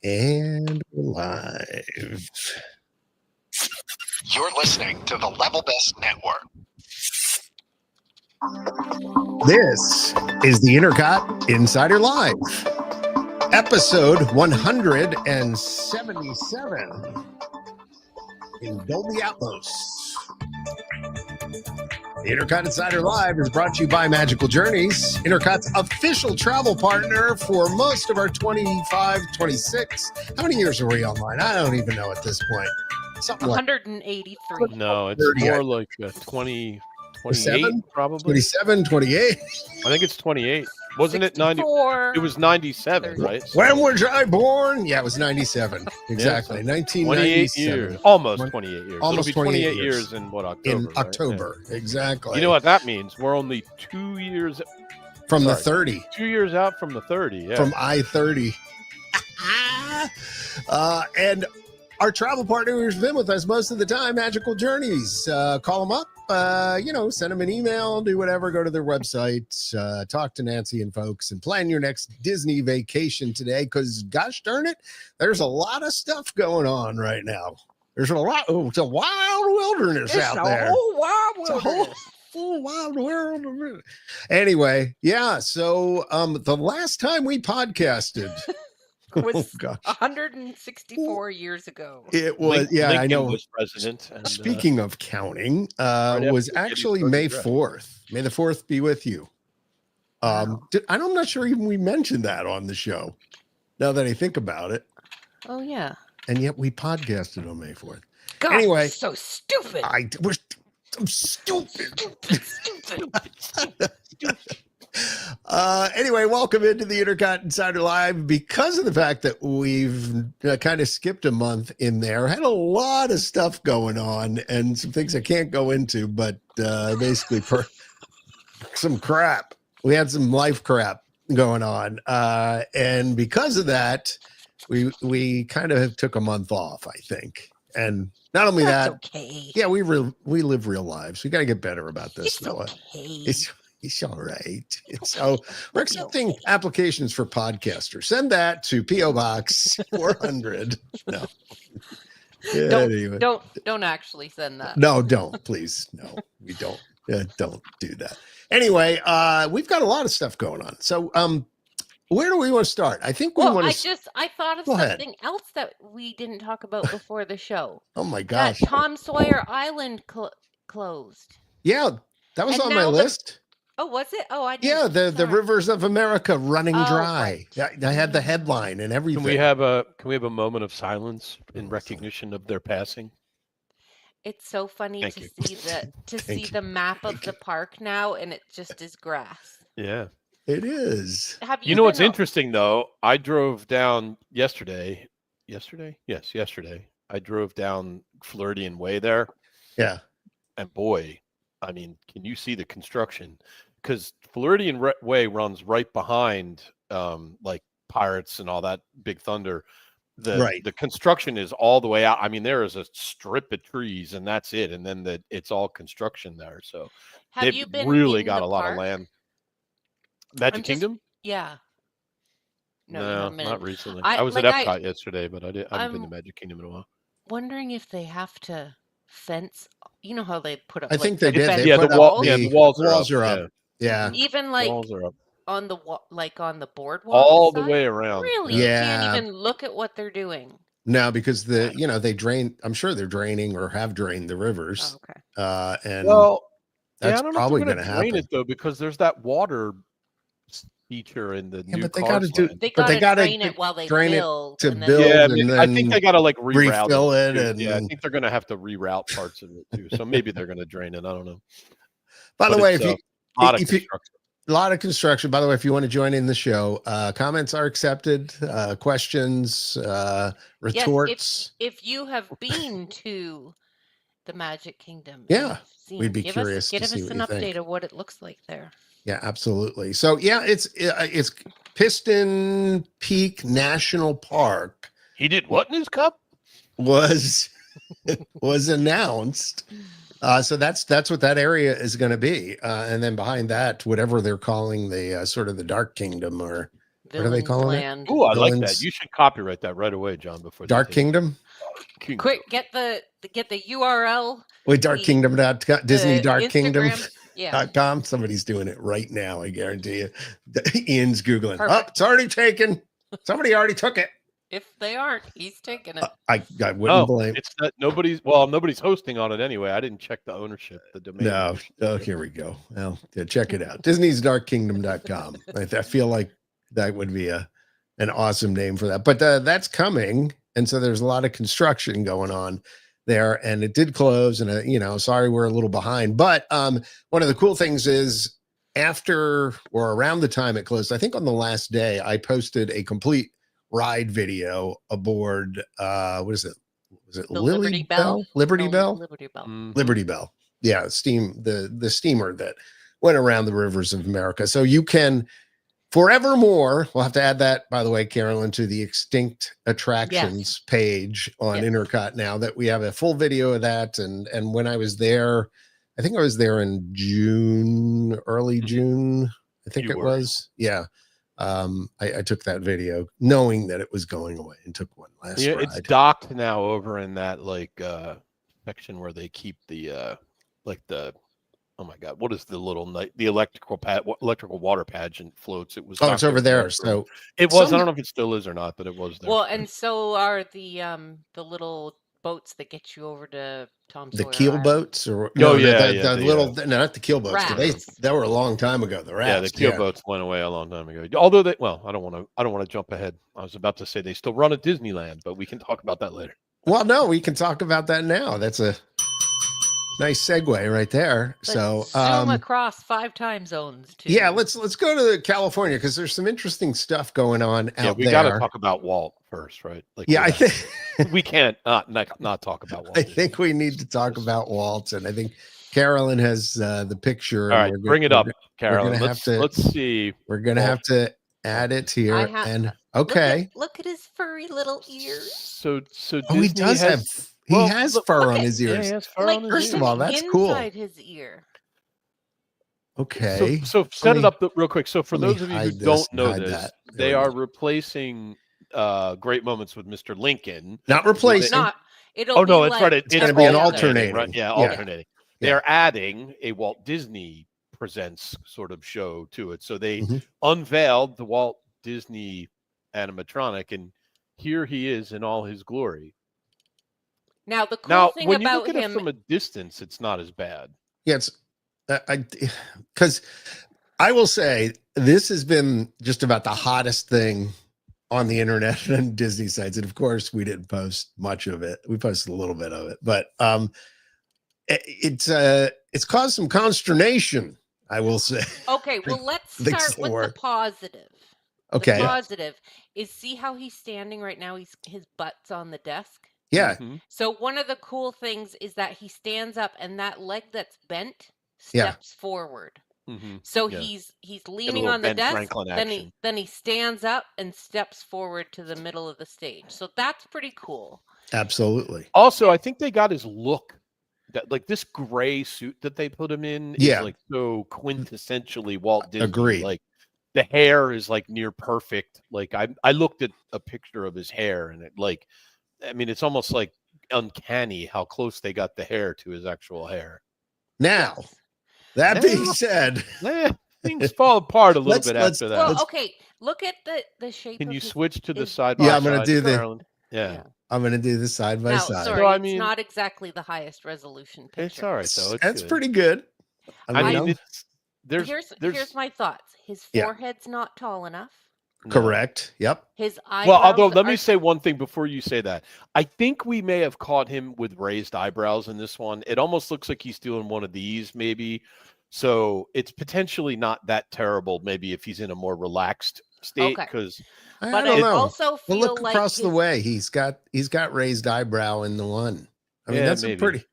And we're live. You're listening to the Level Best Network. This is the INTERCOT Insider Live, episode 177 in Dolby Atmos. The INTERCOT Insider Live is brought to you by Magical Journeys, INTERCOT's official travel partner for most of our 25, 26. How many years are we online? I don't even know at this point. Something 183. No, it's 30, more like 20, 28 probably. 27, 28. I think it's 28. Wasn't it 90? 64. It was 97, right? So When was I born? Yeah, it was 97. Exactly. Yeah, 1997. 28 years. Almost 28 years. Almost It'll be 28 years. years in what, October? In right? October. Yeah. Exactly. You know what that means? We're only 2 years From the 30. 2 years out from the 30. Yeah. From I-30. And our travel partner who's been with us most of the time, Magical Journeys. Call them up, send them an email, do whatever, go to their website, talk to Nancy and folks, and plan your next Disney vacation today, because gosh darn it, there's a lot of stuff going on right now. There's a lot. Oh, it's a wild wilderness out there. Whole wild It's a whole wild world. Anyway, yeah, so the last time we podcasted was gosh. 164 years ago. It was, Lincoln I know. was president. And, Speaking of counting, after was the getting actually started, May right. 4th. May the 4th be with you. I'm not sure even we mentioned that on the show, now that I think about it. Oh, yeah. And yet we podcasted on May 4th. God, Anyway. so stupid. We're so stupid. Stupid. Anyway, welcome into the INTERCOT Insider Live. Because of the fact that we've kind of skipped a month in there, had a lot of stuff going on and some things I can't go into, but basically some crap. We had some life crap going on. And because of that, we kind of took a month off, I think. And not only That's that, okay. yeah, we live real lives. We got to get better about this, It's fella. okay. It's all right. So we're accepting applications for podcasters. Send that to P.O. Box 400. No. Yeah, anyway. Don't actually send that. No, don't, please. No, we don't. Don't do that. Anyway, we've got a lot of stuff going on. So where do we want to start? I think we want to. I thought of Go ahead. something else that we didn't talk about before the show. Oh my gosh. That Tom Sawyer Island closed. Yeah, that was And on my now list. Oh, was it? Oh, I Yeah, didn't. the Sorry. Rivers of America running Oh, dry. right. I had the headline and everything. Can we have a moment of silence in recognition of their passing? It's so funny Thank to you. see Thank you. the map of Thank the park now, and it just is grass. Yeah. It is. Have You know what's been interesting though? I drove down yesterday. Yesterday? Yes, yesterday. I drove down Floridian Way there. Yeah. And boy, I mean, can you see the construction? Because Floridian Way runs right behind like Pirates and all that Big Thunder. The construction is all the way out. I mean, there is a strip of trees and that's it. And then it's all construction there. So Have they've you been really in got the a lot park? of land. Magic Kingdom? Yeah. No, you No, haven't been. not recently. I- I was like, at I- Epcot yesterday, but I haven't been to I'm- Magic Kingdom in a while. Wondering if they have to fence. You know how they put up. I like, think they the did. fence They Yeah, put the up wall. the- Yeah, the walls are up. up. Yeah. Even Yeah, like walls are up on the on the boardwalk. all the side? way around. Really? Yeah. You can't even look at what they're doing. No, because they drain. I'm sure they're draining or have drained the rivers. Oh, okay. And Well, that's I don't know probably if going they're to gonna drain happen. it though, because there's that water feature in the Yeah, new but they car gotta do- slide. They But they got to gotta drain it while they drain it build. to and then- build. Yeah, and I think then they got to like reroute refill it too. and- Yeah, I think they're going to have to reroute parts of it too. So maybe they're going to drain it. I don't know. By the But way, it's, if you, a lot of if you- construction. a lot of construction. By the way, if you want to join in the show, comments are accepted. Questions, retorts. If you have been to the Magic Kingdom, Yeah, and seen, we'd be give curious us, to give see us what an you update think. of what it looks like there. Yeah, absolutely. So yeah, it's Piston Peak National Park He did what in his cup? was announced. So that's what that area is going to be, and then behind that, whatever they're calling the sort of the Dark Kingdom or What are they Villains calling it? Land. Oh, I like that. Villains. You should copyright that right away, John. Before they Dark take it. Kingdom? Quick, get the URL. Wait, darkkingdom.com, Disney the Dark Kingdom. Instagram. Yeah. .com. Somebody's doing it right now, I guarantee you. Ian's Googling. Oh, Perfect. it's already taken. Somebody already took it. If they aren't, he's taking it. I wouldn't blame. It's that nobody's hosting on it anyway. I didn't check the ownership, the domain. No. Oh, here we go. Well, yeah, check it out. Disney'sDarkKingdom.com. I feel like that would be an awesome name for that. But that's coming. And so there's a lot of construction going on there. And it did close. And, sorry, we're a little behind. But one of the cool things is after or around the time it closed, I think on the last day, I posted a complete ride video aboard what is it? Was it The Liberty Bell? Liberty No, Bell? Liberty Bell. Liberty Bell. Yeah, the steamer that went around the rivers of America. So you can forevermore, we'll have to add that, by the way, Carolyn, to the extinct attractions page on INTERCOT now, that we have a full video of that. And when I was there, I think I was there in June, early June, I think it was. Yeah. I took that video knowing that it was going away and took one last ride. It's docked now over in that section where they keep the oh my god, what is the electrical water pageant floats? It was it's over there. So it was. I don't know if it still is or not, but it was there. Well, and so are the little boats that get you over to Tom Sawyer the keel Island. boats, or no, the little, no, not the keel boats. Rafts. They were a long time ago. The rafts, the keel boats went away a long time ago. Although I don't want to jump ahead. I was about to say they still run at Disneyland, but we can talk about that later. Well, no, we can talk about that now. That's a nice segue right there. Let's so zoom across 5 time zones too. Yeah, let's go to California, because there's some interesting stuff going on out there. We got to talk about Walt first, right? I think we can't not talk about Walt. I think we need to talk about Walt, and I think Carolyn has the picture. All right, bring it up, Carolyn. Let's see. We're gonna have to add it here. Okay. Look at his furry little ears. So he does have. He has fur on his ears. Yeah, he has fur on his First ears. of all, that's cool. Inside his ear. Okay. So set it up real quick. So for those of you who don't know this, they are replacing Great Moments with Mr. Lincoln. Not replacing. It'll that's right. It's going to be an alternating. Right? Yeah, alternating. Yeah. They're adding a Walt Disney Presents sort of show to it. So they unveiled the Walt Disney animatronic, and here he is in all his glory. Now the cool thing when about you look at him it from a distance, it's not as bad. Yeah, it's because I will say this has been just about the hottest thing on the internet and Disney sites, and of course we didn't post much of it. We posted a little bit of it, but it's caused some consternation, I will say. Okay, well, let's start with the positive. Okay. The positive is, see how he's standing right now? His butt's on the desk. Yeah. So one of the cool things is that he stands up, and that leg that's bent steps forward. So he's leaning on the desk, then he stands up and steps forward to the middle of the stage. So that's pretty cool. Absolutely. Also, I think they got his look. That, like, this gray suit that they put him in is like so quintessentially Walt Disney. Agreed. Like the hair is like near perfect. Like I looked at a picture of his hair, and it's almost like uncanny how close they got the hair to his actual hair. Now, that being said, things fall apart a little bit after that. Well, okay, look at the shape. Can you switch to the side? Yeah, I'm going to do I'm going to do the side by side. Sorry, so, it's not exactly the highest resolution picture. It's all right though. That's pretty good. Here's my thoughts. His forehead's not tall enough. Correct. Yep. His eyebrows. Well, although let me say one thing before you say that. I think we may have caught him with raised eyebrows in this one. It almost looks like he's doing one of these, maybe. So it's potentially not that terrible. Maybe if he's in a more relaxed state, because I don't know. Also feel look like across the way. He's got raised eyebrow in the one. I mean, that's a pretty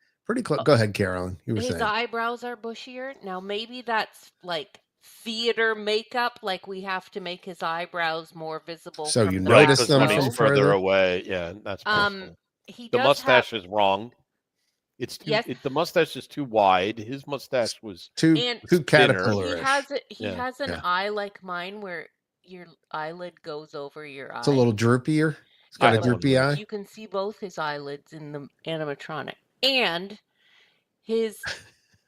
close. Go ahead, Carolyn. You were saying his eyebrows are bushier. Now maybe that's like theater makeup, like we have to make his eyebrows more visible. So you notice them when he's further away. Yeah, that's possible. The mustache is wrong. It's the mustache is too wide. His mustache was too caterpillar. He has an eye like mine where your eyelid goes over your eye. It's a little droopier. It's got a droopy eye. You can see both his eyelids in the animatronic, and his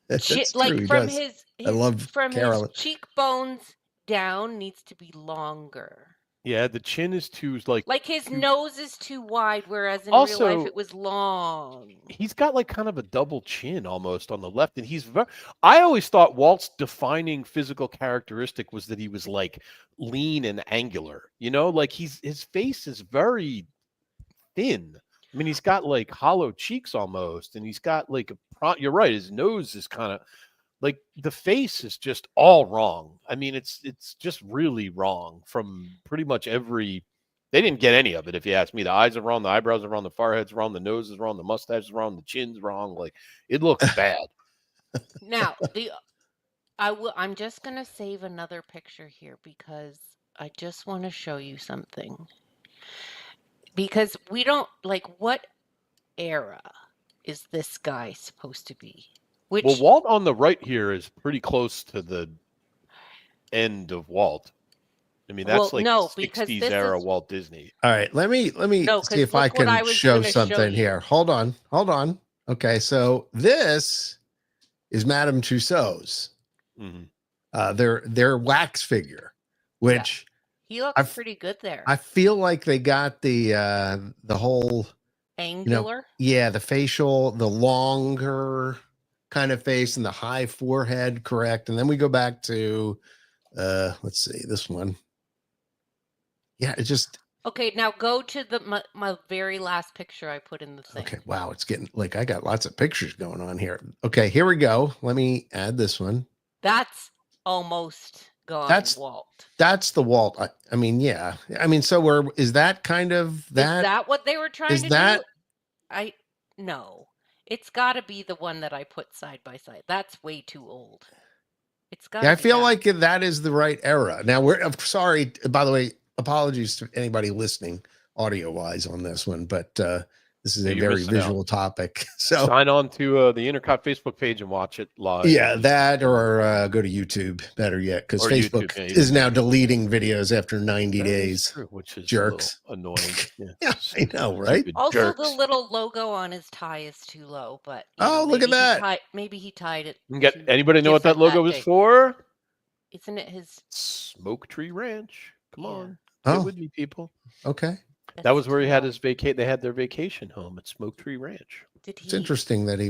from his his cheekbones down needs to be longer. Yeah, the chin is too like his nose is too wide, whereas in real life it was long. He's got like kind of a double chin almost on the left, and he's I always thought Walt's defining physical characteristic was that he was like lean and angular. You know, like his face is very thin. I mean, he's got like hollow cheeks almost, and he's got like you're right, his nose is kind of like the face is just all wrong. I mean, it's just really wrong from pretty much every. They didn't get any of it, if you ask me. The eyes are wrong, the eyebrows are wrong, the forehead's wrong, the nose is wrong, the mustache is wrong, the chin's wrong. Like it looks bad. Now I'm just gonna save another picture here because I just want to show you something. Because we don't what era is this guy supposed to be? Well, Walt on the right here is pretty close to the end of Walt. I mean, that's 60s era Walt Disney. All right, let me see if I can show something here. Hold on. Okay, so this is Madame Tussauds. Their wax figure, which he looks pretty good there. I feel like they got the whole angular. The facial, the longer kind of face and the high forehead, correct? And then we go back to let's see, this one. Yeah, it just okay. Now go to my very last picture I put in the thing. Okay, wow, it's getting like I got lots of pictures going on here. Okay, here we go. Let me add this one. That's almost gone. Walt. That's the Walt. I mean, yeah. I mean, so is that kind of that? Is that what they were trying to do? No. It's got to be the one that I put side by side. That's way too old. It's got. Yeah, I feel like that is the right era. Now I'm sorry. By the way, apologies to anybody listening audio wise on this one, but this is a very visual topic. So sign on to the INTERCOT Facebook page and watch it live. Yeah, that or go to YouTube. Better yet, because Facebook is now deleting videos after 90 days. True, which is jerks. Annoying. Yeah, I know, right? Also, jerks. The little logo on his tie is too low. But look at that. Maybe he tied it. Anybody know what that logo is for? Isn't it his Smoke Tree Ranch? Come on, get with me, people. Okay. That was where he had his They had their vacation home at Smoke Tree Ranch. It's interesting that he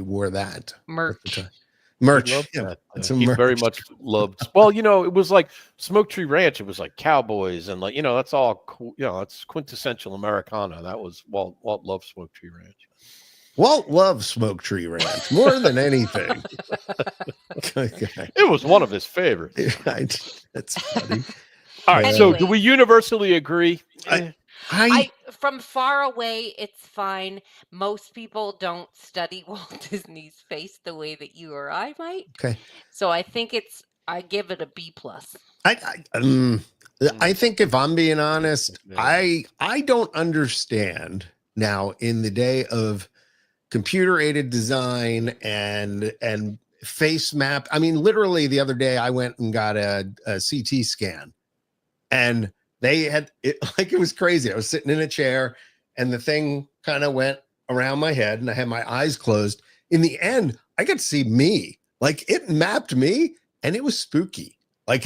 wore that merch. He very much loved. Well, it was like Smoke Tree Ranch. It was like cowboys and that's all cool. That's quintessential Americana. That was Walt. Walt loved Smoke Tree Ranch. Walt loves Smoke Tree Ranch more than anything. Okay. It was one of his favorites. That's funny. All right, so do we universally agree? I from far away, it's fine. Most people don't study Walt Disney's face the way that you or I might. Okay. So I think I give it a B+. I think if I'm being honest, I don't understand now in the day of computer aided design and face map. I mean, literally the other day I went and got a CT scan. And they had it like it was crazy. I was sitting in a chair and the thing kind of went around my head and I had my eyes closed. In the end, I could see me. Like it mapped me and it was spooky. Like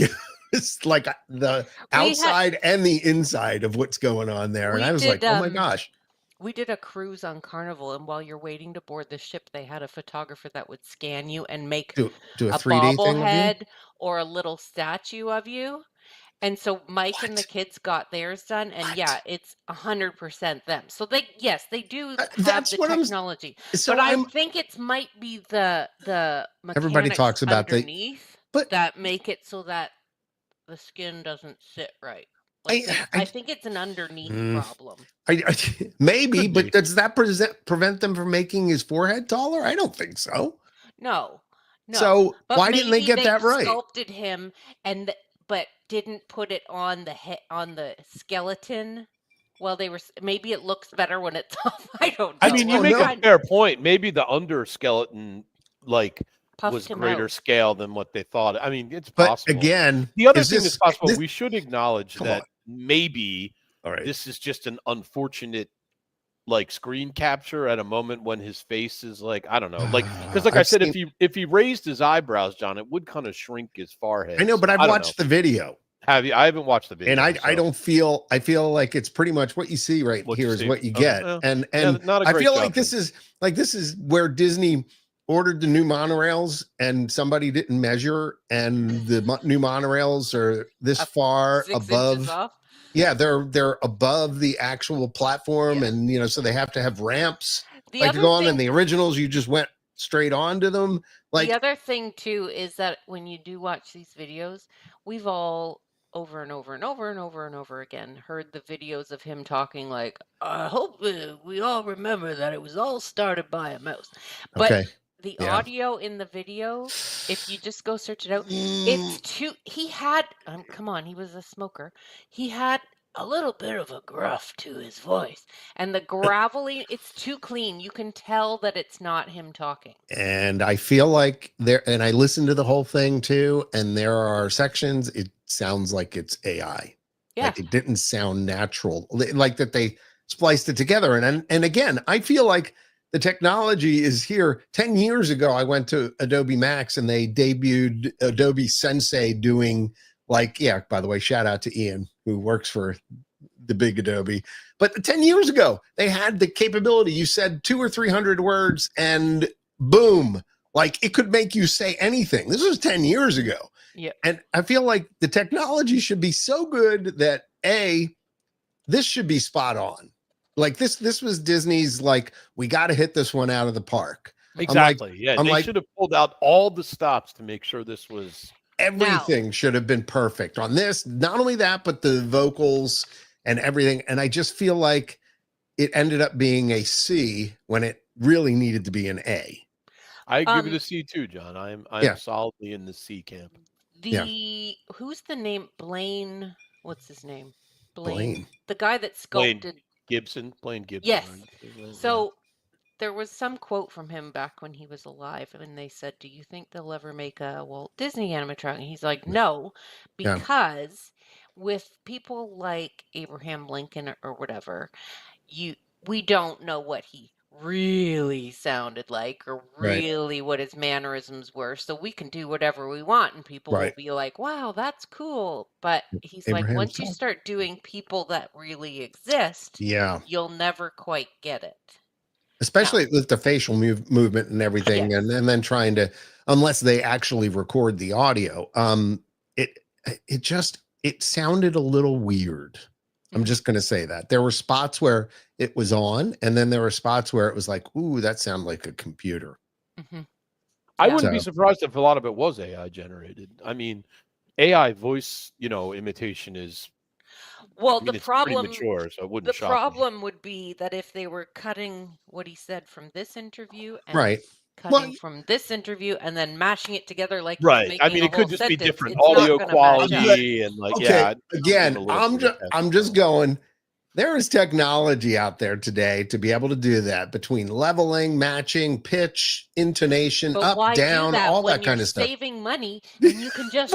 it's like the outside and the inside of what's going on there. And I was like, oh my gosh. We did a cruise on Carnival, and while you're waiting to board the ship, they had a photographer that would scan you and make do a 3D bobblehead or a little statue of you. And so Mike and the kids got theirs done, and it's 100% them. So they do have the technology. So but I think it might be the everybody talks about underneath that make it so that the skin doesn't sit right. I think it's an underneath problem. Maybe, but does that prevent them from making his forehead taller? I don't think so. No. So why didn't they get that right? Sculpted him but didn't put it on the skeleton. Well, maybe it looks better when it's off. I don't know. I mean, you make a fair point. Maybe the under skeleton, like was greater scale than what they thought. I mean, it's but possible. Again, the other thing that's possible, we should acknowledge that maybe this is just an unfortunate like screen capture at a moment when his face is like, I don't know, like, because like I said, if he raised his eyebrows, John, it would kind of shrink his forehead. I know, but I've watched the video. Have you? I haven't watched the video, and I don't feel. I feel like it's pretty much what you see right here is what you get, and I feel like this is where Disney ordered the new monorails and somebody didn't measure, and the new monorails are this far above. Yeah, they're above the actual platform, and so they have to have ramps to go on. And the originals, you just went straight onto them. Like the other thing too is that when you do watch these videos, we've all over and over and over and over and over again heard the videos of him talking like, I hope we all remember that it was all started by a mouse. But the audio in the video, if you just go search it out, it's too, he had, come on, he was a smoker. He had a little bit of a gruff to his voice, and the gravelly, it's too clean. You can tell that it's not him talking. And I feel like and I listened to the whole thing too, and there are sections, it sounds like it's AI. Yeah. Like it didn't sound natural, like that they spliced it together. And again, I feel like the technology is here. 10 years ago, I went to Adobe Max and they debuted Adobe Sensei doing by the way, shout out to Ian, who works for the big Adobe. But 10 years ago, they had the capability. You said 200 or 300 words and boom, like it could make you say anything. This was 10 years ago. Yeah. And I feel like the technology should be so good that this should be spot on. Like this was Disney's, like, we got to hit this one out of the park. Exactly. They should have pulled out all the stops to make sure this was. Everything should have been perfect on this. Not only that, but the vocals and everything. And I just feel like it ended up being a C when it really needed to be an A. I give it a C too, John. I'm solidly in the C camp. Who's the name? Blaine. What's his name? Blaine. The guy that sculpted Blaine Gibson. Yes. So there was some quote from him back when he was alive, and they said, do you think they'll ever make a Walt Disney animatronic? And he's like, no, because with people like Abraham Lincoln or whatever, we don't know what he really sounded like or really what his mannerisms were. So we can do whatever we want, and people will be like, wow, that's cool. But he's like, once you start doing people that really exist, you'll never quite get it. Especially with the facial movement and everything, and then trying to, unless they actually record the audio, it sounded a little weird. I'm just going to say that there were spots where it was on, and then there were spots where it was like, ooh, that sounded like a computer. Mm-hmm. I wouldn't be surprised if a lot of it was AI generated. I mean, AI voice, imitation is. Well, the problem mature, so it wouldn't the problem would be that if they were cutting what he said from this interview and cutting from this interview and then mashing it together like I mean, it could just be different audio quality and again, I'm just going. There is technology out there today to be able to do that between leveling, matching, pitch, intonation, up, down, all that kind of stuff. Saving money, and you can just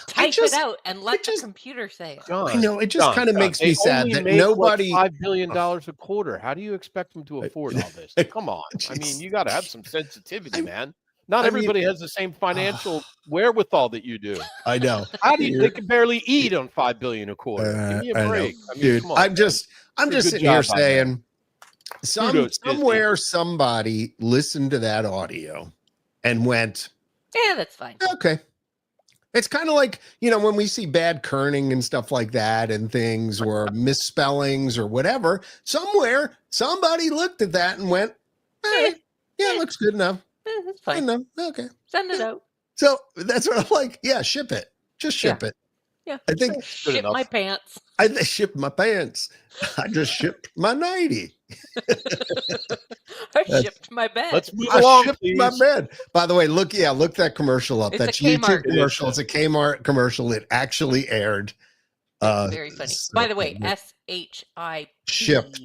type it out and let the computer say it. John, I know, it just kind of makes me sad that nobody. $5 billion a quarter. How do you expect them to afford all this? Come on. I mean, you got to have some sensitivity, man. Not everybody has the same financial wherewithal that you do. I know. They can barely eat on $5 billion a quarter. Give me a break. I mean, dude, I'm just sitting here saying, somewhere somebody listened to that audio and went, yeah, that's fine. Okay. It's kind of like, when we see bad kerning and stuff like that and things or misspellings or whatever, somewhere somebody looked at that and went, hey, it looks good enough. That's fine. Okay. Send it out. So that's what I'm like. Yeah, ship it. Just ship it. Yeah. I think ship my pants. I shipped my pants. I just shipped my nightie. I shipped my bed. Let's move along, shipped please. my bed. By the way, look that commercial up. It's That's a Kmart YouTube commercial. It's a Kmart commercial. It actually aired. Very funny. By the way, SHIP.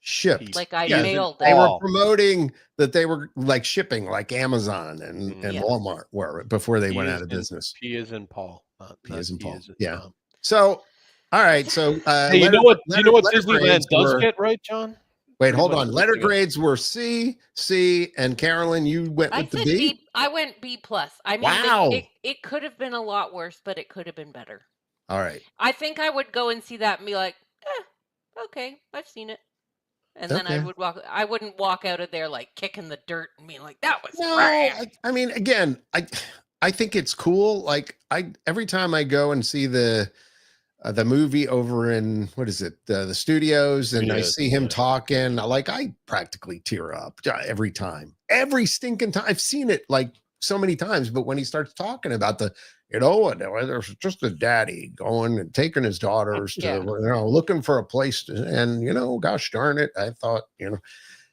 shipped. Like I yeah, mailed they it. were promoting that they were like shipping, like Amazon and Walmart were before they went out of business. P is in Paul. P is in Paul. Yeah. So, all right. So, hey, you know what Disneyland does get right, John? Wait, hold on. Letter grades were C, and Carolyn, you went with the B? I went B+. I mean, it could have been a lot worse, but it could have been better. All right. I think I would go and see that and be like, okay, I've seen it. And then I wouldn't walk out of there like kicking the dirt and being like, that was I mean, again, I think it's cool. Like every time I go and see the movie over in, what is it? The studios, and I see him talking, I practically tear up every time, every stinking time. I've seen it like so many times, but when he starts talking about there's just a daddy going and taking his daughters to, looking for a place to, and, gosh darn it, I thought, and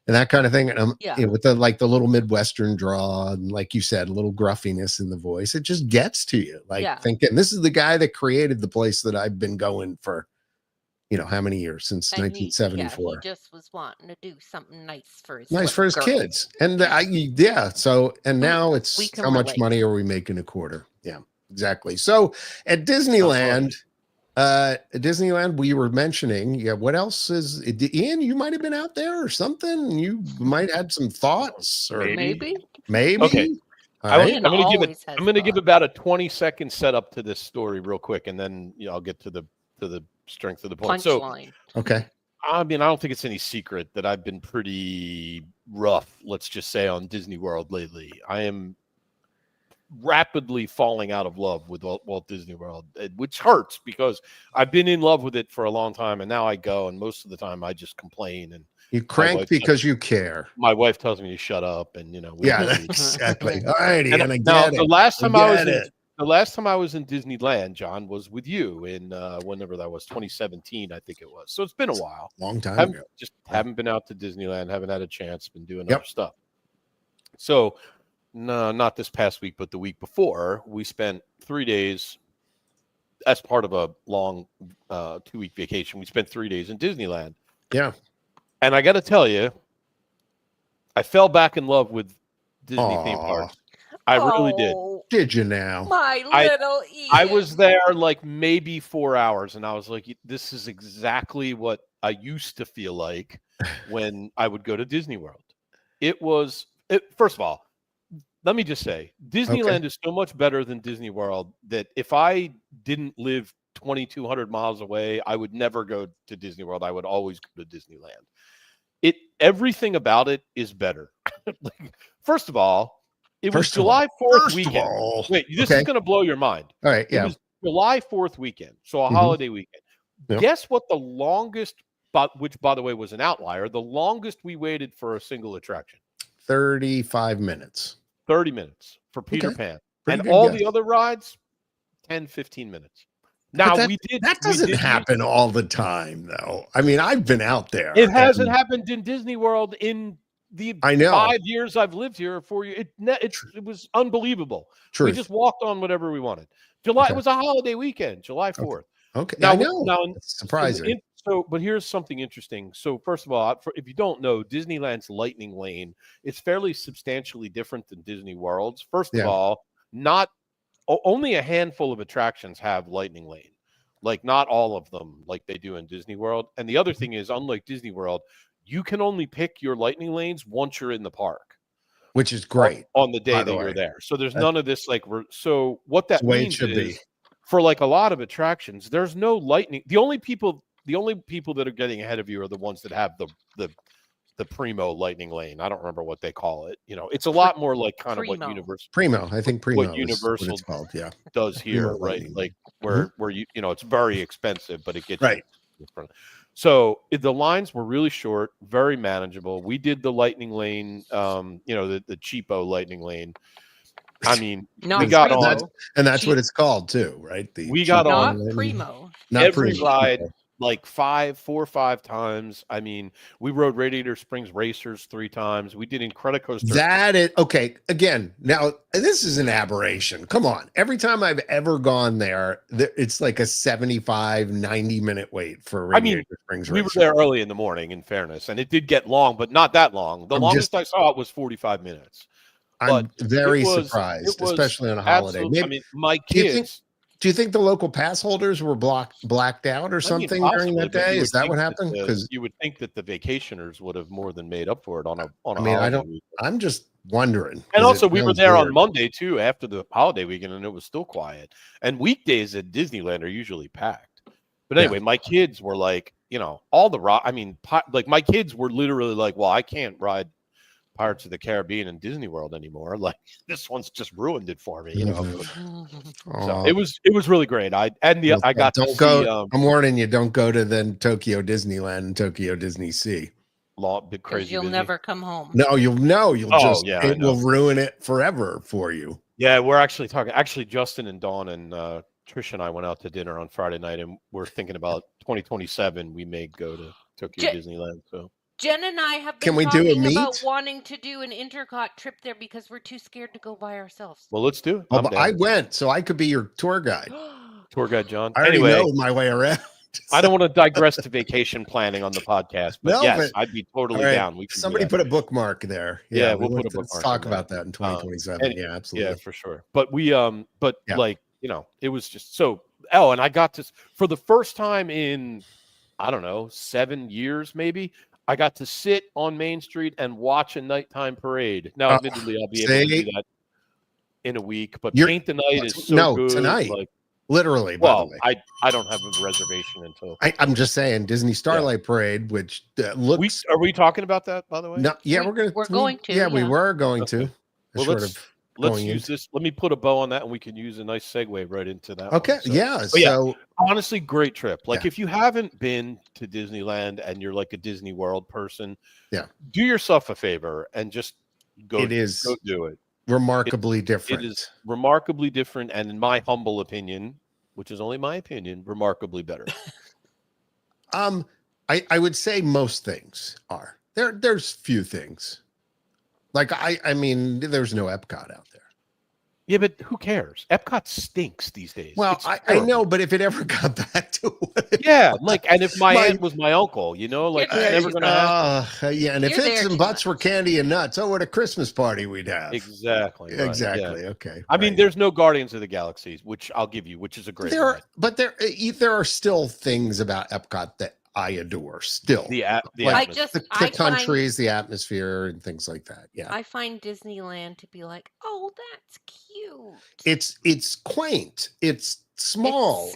that kind of thing. And with the little Midwestern draw, and like you said, a little gruffiness in the voice, it just gets to you. Thinking this is the guy that created the place that I've been going for, how many years, since 1974. He just was wanting to do something nice for his kids. And so, and now it's how much money are we making a quarter? Yeah, exactly. So at Disneyland, we were mentioning, what else is Ian? You might have been out there or something. You might have had some thoughts, or maybe. Okay. I'm going to give about a 20-second setup to this story real quick, and then I'll get to the strength of the point. Okay. I mean, I don't think it's any secret that I've been pretty rough, let's just say, on Disney World lately. I am rapidly falling out of love with Walt Disney World, which hurts because I've been in love with it for a long time, and now I go, and most of the time I just complain, and you crank because you care. My wife tells me to shut up, and exactly. All righty, and I get it. The last time I was in Disneyland, John, was with you in whenever that was, 2017, I think it was. So it's been a while. Long time ago. Haven't been out to Disneyland, haven't had a chance, been doing other stuff. So no, not this past week, but the week before, we spent 3 days as part of a long 2-week vacation. We spent 3 days in Disneyland. Yeah. And I got to tell you, I fell back in love with Disney theme parks. I really did. Did you now? My little Ian. I was there like maybe 4 hours, and I was like, this is exactly what I used to feel like when I would go to Disney World. First of all, let me just say, Disneyland is so much better than Disney World that if I didn't live 2,200 miles away, I would never go to Disney World. I would always go to Disneyland. Everything about it is better. First of all, it was July 4th weekend. Wait, this is going to blow your mind. All right, yeah. It was July 4th weekend, so a holiday weekend. Yep. Guess what the longest, which by the way was an outlier, the longest we waited for a single attraction? 35 minutes. 30 minutes for Peter Pan. And all the other rides, 10, 15 minutes. Now, that doesn't happen all the time, though. I mean, I've been out there. It hasn't happened in Disney World in the 5 years I've lived here. 4 years. It was unbelievable. Truth. We just walked on whatever we wanted. It was a holiday weekend, July 4th. Okay. Now, it's surprising. But here's something interesting. So first of all, if you don't know, Disneyland's Lightning Lane, it's fairly substantially different than Disney World's. First of all, only a handful of attractions have Lightning Lane. Like not all of them like they do in Disney World. And the other thing is, unlike Disney World, you can only pick your Lightning Lanes once you're in the park. Which is great. On the day that you're there. So there's none of this so what that means is for like a lot of attractions, there's no lightning. The only people that are getting ahead of you are the ones that have the Primo Lightning Lane. I don't remember what they call it. It's a lot more like kind of what Universal Primo. I think Primo what Universal what it's called, does here, right? Like where you it's very expensive, but it gets different. So the lines were really short, very manageable. We did the Lightning Lane, the cheapo Lightning Lane. I mean, we got on, and that's what it's called too, right? We got on Primo. Every ride, like 4 or 5 times. I mean, we rode Radiator Springs Racers 3 times. We did Incredicoaster. That is okay. Again, now this is an aberration. Come on. Every time I've ever gone there, it's like a 75, 90-minute wait for Radiator Springs Racers. We were there early in the morning, in fairness, and it did get long, but not that long. The longest I saw it was 45 minutes. I'm very surprised, especially on a holiday. Maybe, I mean, my kids. Do you think the local pass holders were blacked out or something during that day? Is that what happened? Because you would think that the vacationers would have more than made up for it on a holiday weekend. I'm just wondering. And also, we were there on Monday too, after the holiday weekend, and it was still quiet. And weekdays at Disneyland are usually packed. But anyway, my kids were like, all the rock. I mean, like my kids were literally like, "Well, I can't ride Pirates of the Caribbean and Disney World anymore. Like this one's just ruined it for me, So it was really great. I got to see. I'm warning you, don't go to the Tokyo Disneyland and Tokyo Disney Sea. Big crazy. You'll never come home. No, you'll it will ruin it forever for you. Yeah, we're actually talking. Actually, Justin and Dawn and Trish and I went out to dinner on Friday night, and we're thinking about 2027. We may go to Tokyo Disneyland. So. Jen and I have been talking about wanting to do an Intercot trip there because we're too scared to go by ourselves. Well, let's do it. But I went, so I could be your tour guide. Tour guide, John. I already know my way around. I don't want to digress to vacation planning on the podcast, but I'd be totally down. Somebody put a bookmark there. Yeah, we'll put a bookmark. Let's talk about that in 2027. Yeah, absolutely. Yeah, for sure. But we, like, it was just so. Oh, and I got to for the first time in, I don't know, 7 years maybe. I got to sit on Main Street and watch a nighttime parade. Now, admittedly, I'll be able to do that in a week, but Paint the Night is so good. Tonight. Like, literally, by the way. I don't have a reservation until I'm just saying Disney Starlight Parade, which looks. Are we talking about that, by the way? No, yeah, we're going to. Yeah, we were going to. Well, let's use this. Let me put a bow on that, and we can use a nice segue right into that. Okay. So honestly, great trip. Like if you haven't been to Disneyland and you're like a Disney World person, do yourself a favor and just go do it. Remarkably different. It is remarkably different, and in my humble opinion, which is only my opinion, remarkably better. I would say most things are. There's few things. Like I mean, there's no Epcot out there. Yeah, but who cares? Epcot stinks these days. Well, I know, but if it ever got back to what and if my aunt was my uncle, like it's never gonna happen. And if it's some butts for candy and nuts, what a Christmas party we'd have. Exactly. Right. Exactly. Yeah. Okay. I mean, there's no Guardians of the Galaxy, which I'll give you, which is a great. But there are still things about Epcot that I adore still. The countries, the atmosphere, and things like that. Yeah, I find Disneyland to be like, oh, that's cute. It's quaint. It's small.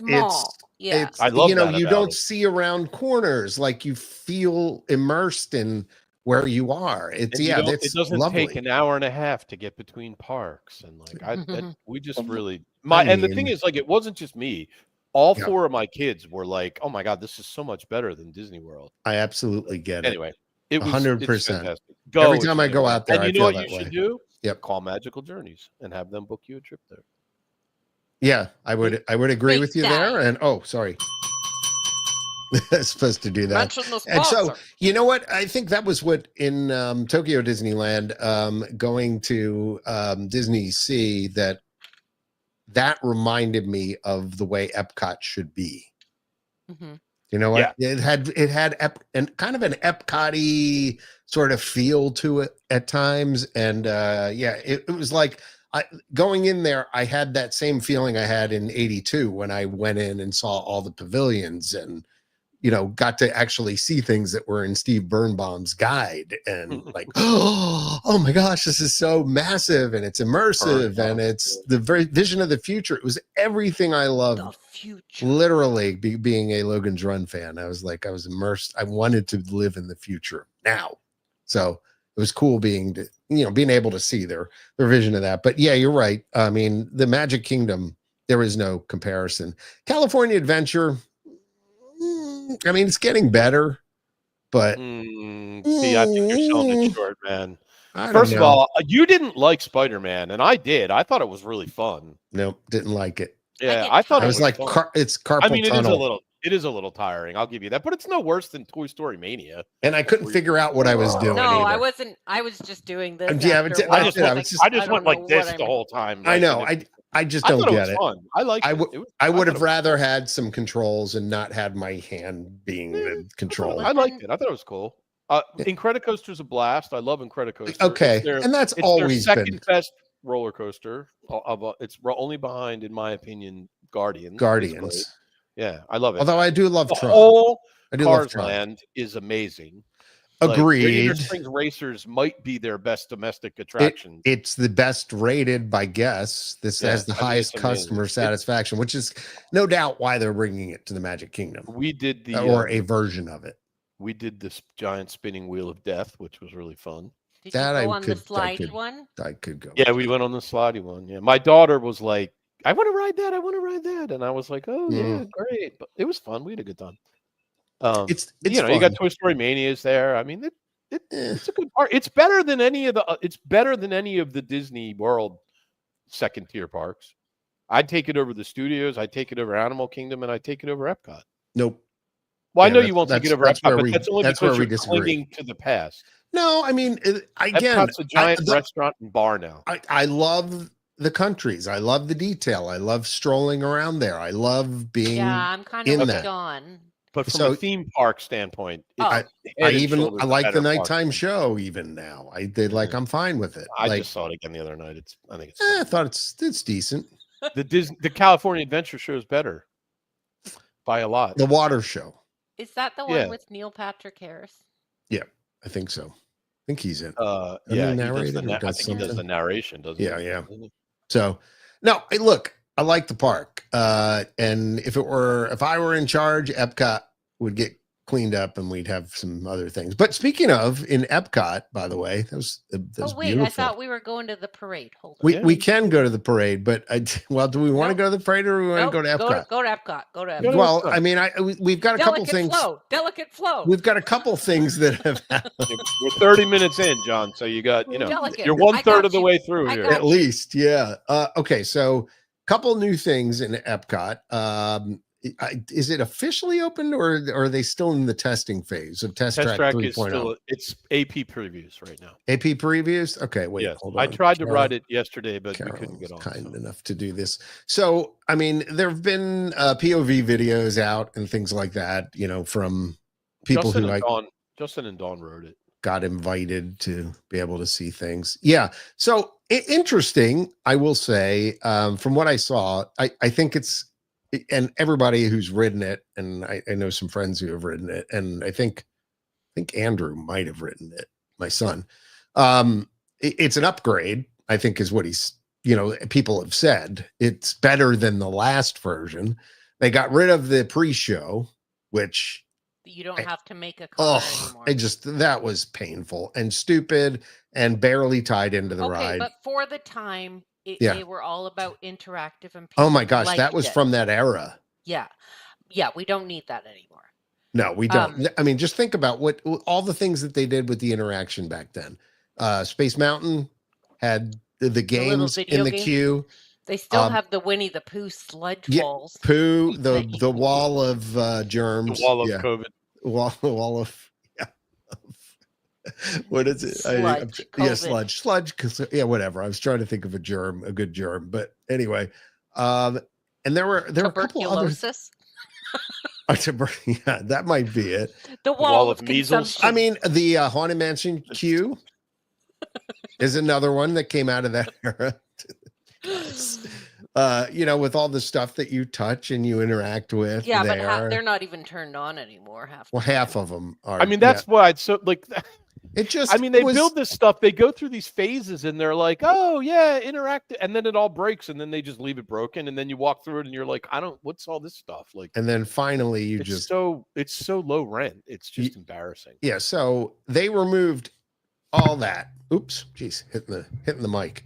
It's I love that you don't see around corners. Like you feel immersed in where you are. It doesn't lovely. Take an hour and a half to get between parks, and we just really and the thing is, like, it wasn't just me. All 4 of my kids were like, "Oh my god, this is so much better than Disney World." I absolutely get it. Anyway, it was 100%. Every time I go out there, and I feel that way. You know what you should do? Yep. Call Magical Journeys and have them book you a trip there. Yeah, I would agree with you there. And sorry. I was supposed to do that. And so, you know what? I think that was what in Tokyo Disneyland, going to Disney Sea, that reminded me of the way Epcot should be. Mm-hmm. You know what? Yeah. It had kind of an Epcot-y sort of feel to it at times, and it was like going in there. I had that same feeling I had in '82 when I went in and saw all the pavilions and got to actually see things that were in Steve Birnbaum's guide, and like, oh my gosh, this is so massive, and it's immersive, and it's the very vision of the future. It was everything I loved. The future. Literally, being a Logan's Run fan, I was immersed. I wanted to live in the future now, so it was cool being able to see their vision of that. But yeah, you're right. I mean, the Magic Kingdom, there is no comparison. California Adventure, I mean, it's getting better, but see, I think you're selling it short, man. First of all, you didn't like Spider-Man, and I did. I thought it was really fun. Nope, didn't like it. Yeah, I thought it was like it's carpal tunnel. It is a little tiring. I'll give you that, but it's no worse than Toy Story Mania. And I couldn't figure out what I was doing. No, either. I wasn't. I was just doing this. I just went like this the whole time. I know. I just don't get it. Fun. I like. I would have rather had some controls and not had my hand being the controller. I liked it. I thought it was cool. Incredicoaster's a blast. I love Incredicoaster. Okay, and that's always their second been best roller coaster. It's only behind, in my opinion, Guardians. Yeah, I love it. Although I do love the Tron. Whole I do Cars love Tron. Land is amazing. Agreed. Like, Springs Racers might be their best domestic attraction. It's the best rated by guests. This has the highest customer satisfaction, which is no doubt why they're bringing it to the Magic Kingdom. We did or a version of it. We did this giant spinning wheel of death, which was really fun. Did you go on the slidey one? I could go. Yeah, we went on the slidey one. Yeah, my daughter was like, "I want to ride that. I want to ride that," and I was like, "Oh yeah, great!" But it was fun. We had a good time. It's fun. You got Toy Story Manias there. I mean, it's a good part. It's better than any of the Disney World second tier parks. I'd take it over the studios. I'd take it over Animal Kingdom, and I'd take it over Epcot. Nope. Well, I know you won't take it over Epcot, but that's only because you're disagree. clinging to the past. No, I mean, again, Epcot's a giant restaurant and bar now. I love the countries. I love the detail. I love strolling around there. I love being I'm kind of gone. But from a theme park standpoint, I like the nighttime show even now. I'm fine with it. I just saw it again the other night. I thought it's decent. The California Adventure show is better by a lot. The water show. Is that the one with Neil Patrick Harris? Yeah, I think so. I think he's in. I think he does the narration, doesn't he? Yeah. So, no, look, I like the park. And if I were in charge, Epcot would get cleaned up and we'd have some other things. But speaking of, in Epcot, by the way, that was beautiful. I thought we were going to the parade. Hold on. We can go to the parade, but do we want to go to the parade or do we want to go to Epcot? Go to Epcot. Well, I mean, we've got a couple things. Delicate flow. We've got a couple things that have happened. We're 30 minutes in, John. So you got, you're 1/3 of the way through here. At least, yeah. Okay, so couple new things in Epcot. Is it officially open or are they still in the testing phase of Test Track 3.0? It's AP previews right now. AP previews? Okay, wait, hold on. I tried to ride it yesterday, but we couldn't get on. Kind enough to do this. So, I mean, there have been POV videos out and things like that, from people Justin and Dawn wrote it. Got invited to be able to see things. Yeah. So interesting, I will say, from what I saw, I think and everybody who's ridden it, and I know some friends who have ridden it, and I think Andrew might have ridden it, my son. It's an upgrade, I think is what people have said. It's better than the last version. They got rid of the pre-show, which you don't have to make a car anymore. That was painful and stupid and barely tied into the ride. But for the time, they were all about interactive and people. Oh my gosh, that was from that era. Yeah, we don't need that anymore. No, we don't. I mean, just think about all the things that they did with the interaction back then. Space Mountain had the games in the queue. They still have the Winnie the Pooh sludge walls. The wall of germs. The wall of COVID. Wall of what is it? Sludge. Sludge. Whatever. I was trying to think of a good germ, but anyway. And there were a couple others. Yeah, that might be it. The wall of measles. I mean, the Haunted Mansion queue is another one that came out of that era. With all the stuff that you touch and you interact with. Yeah, but they're not even turned on anymore. Half of them are. I mean, that's why it's so like. It just. I mean, they build this stuff. They go through these phases, and they're like, "Oh yeah, interact," and then it all breaks, and then they just leave it broken, and then you walk through it, and you're like, "I don't. What's all this stuff like?" And then finally, it's so low rent. It's just embarrassing. Yeah. So they removed all that. Oops, geez, hitting the mic.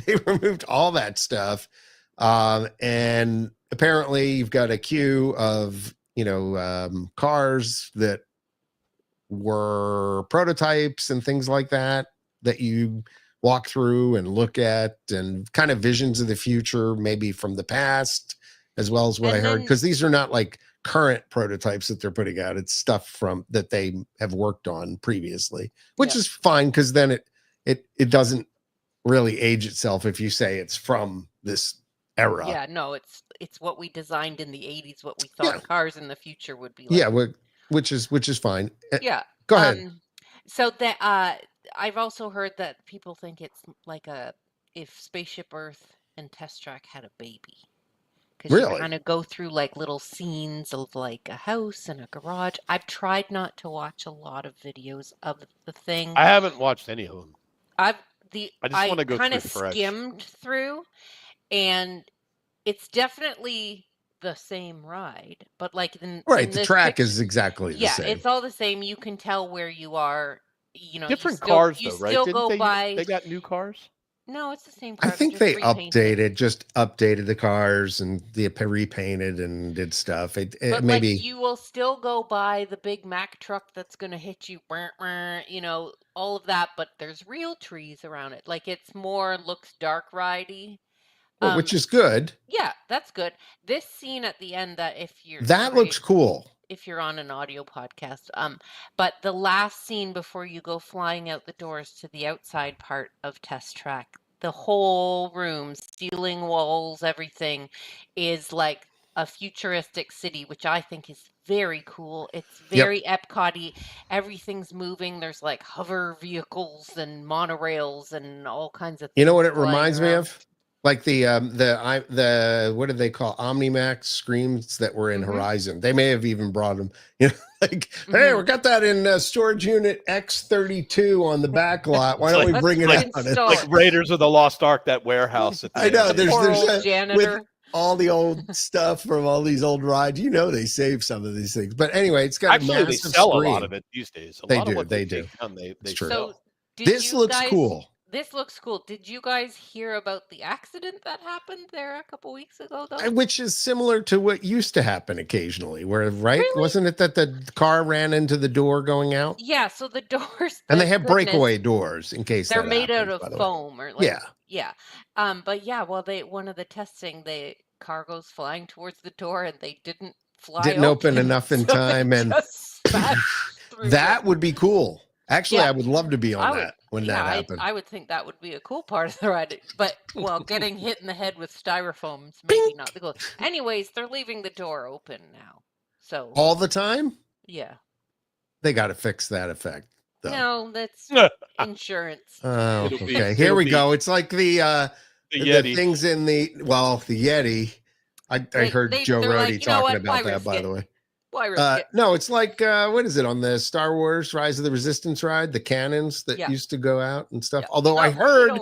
They removed all that stuff, and apparently you've got a queue of cars that were prototypes and things like that you walk through and look at, and kind of visions of the future, maybe from the past, as well as what I heard, because these are not like current prototypes that they're putting out. It's stuff from that they have worked on previously, which is fine, because then it doesn't really age itself if you say it's from this era. Yeah, no, it's what we designed in the 80s, what we thought cars in the future would be like. Yeah, which is fine. Yeah. Go ahead. So that I've also heard that people think it's like if Spaceship Earth and Test Track had a baby. Because you kind of go through like little scenes of like a house and a garage. I've tried not to watch a lot of videos of the thing. I haven't watched any of them. I just want to go kind of fresh. skimmed through, and it's definitely the same ride, but like the track is exactly the same. It's all the same. You can tell where you are. Different cars though, right? Didn't they got new cars? No, it's the same car. I think they updated the cars and they repainted and did stuff. But maybe you will still go by the big Mack truck that's going to hit you, all of that. But there's real trees around it. Like looks dark ridey. Which is good. Yeah, that's good. This scene at the end looks cool. If you're on an audio podcast. But the last scene before you go flying out the doors to the outside part of Test Track, the whole room, ceiling, walls, everything is like a futuristic city, which I think is very cool. It's very Epcot-y. Everything's moving. There's like hover vehicles and monorails and all kinds of things. You know what it reminds me of? Like the what did they call Omnimax screens that were in Horizon? They may have even brought them. Hey, we got that in storage unit X32 on the back lot. Why don't we bring it out? It's like Raiders of the Lost Ark, that warehouse. I know. There's a janitor. With all the old stuff from all these old rides. They save some of these things. But anyway, it's got actually they sell a lot of it these days. They do. It's true. So this looks cool. This looks cool. Did you guys hear about the accident that happened there a couple weeks ago, though? Which is similar to what used to happen occasionally, where, Really? Wasn't it that the car ran into the door going out? Yeah, so the doors... And they have breakaway doors in case they're made out of foam. Or Yeah. But one of the testing, the car goes flying towards the door and they didn't Didn't open enough in time. And that would be cool. Actually, I would love to be on that when that happened. I would think that would be a cool part of the ride. But, getting hit in the head with styrofoam is maybe not the goal. Anyways, they're leaving the door open now. So all the time? Yeah. They got to fix that effect, though. No, that's insurance. Oh, okay. Here we go. It's like the things in the Yeti. I heard Joe Rohde talking about that, by the way. Why risk it? No, it's like what is it on the Star Wars Rise of the Resistance ride? The cannons that used to go out and stuff. Although I heard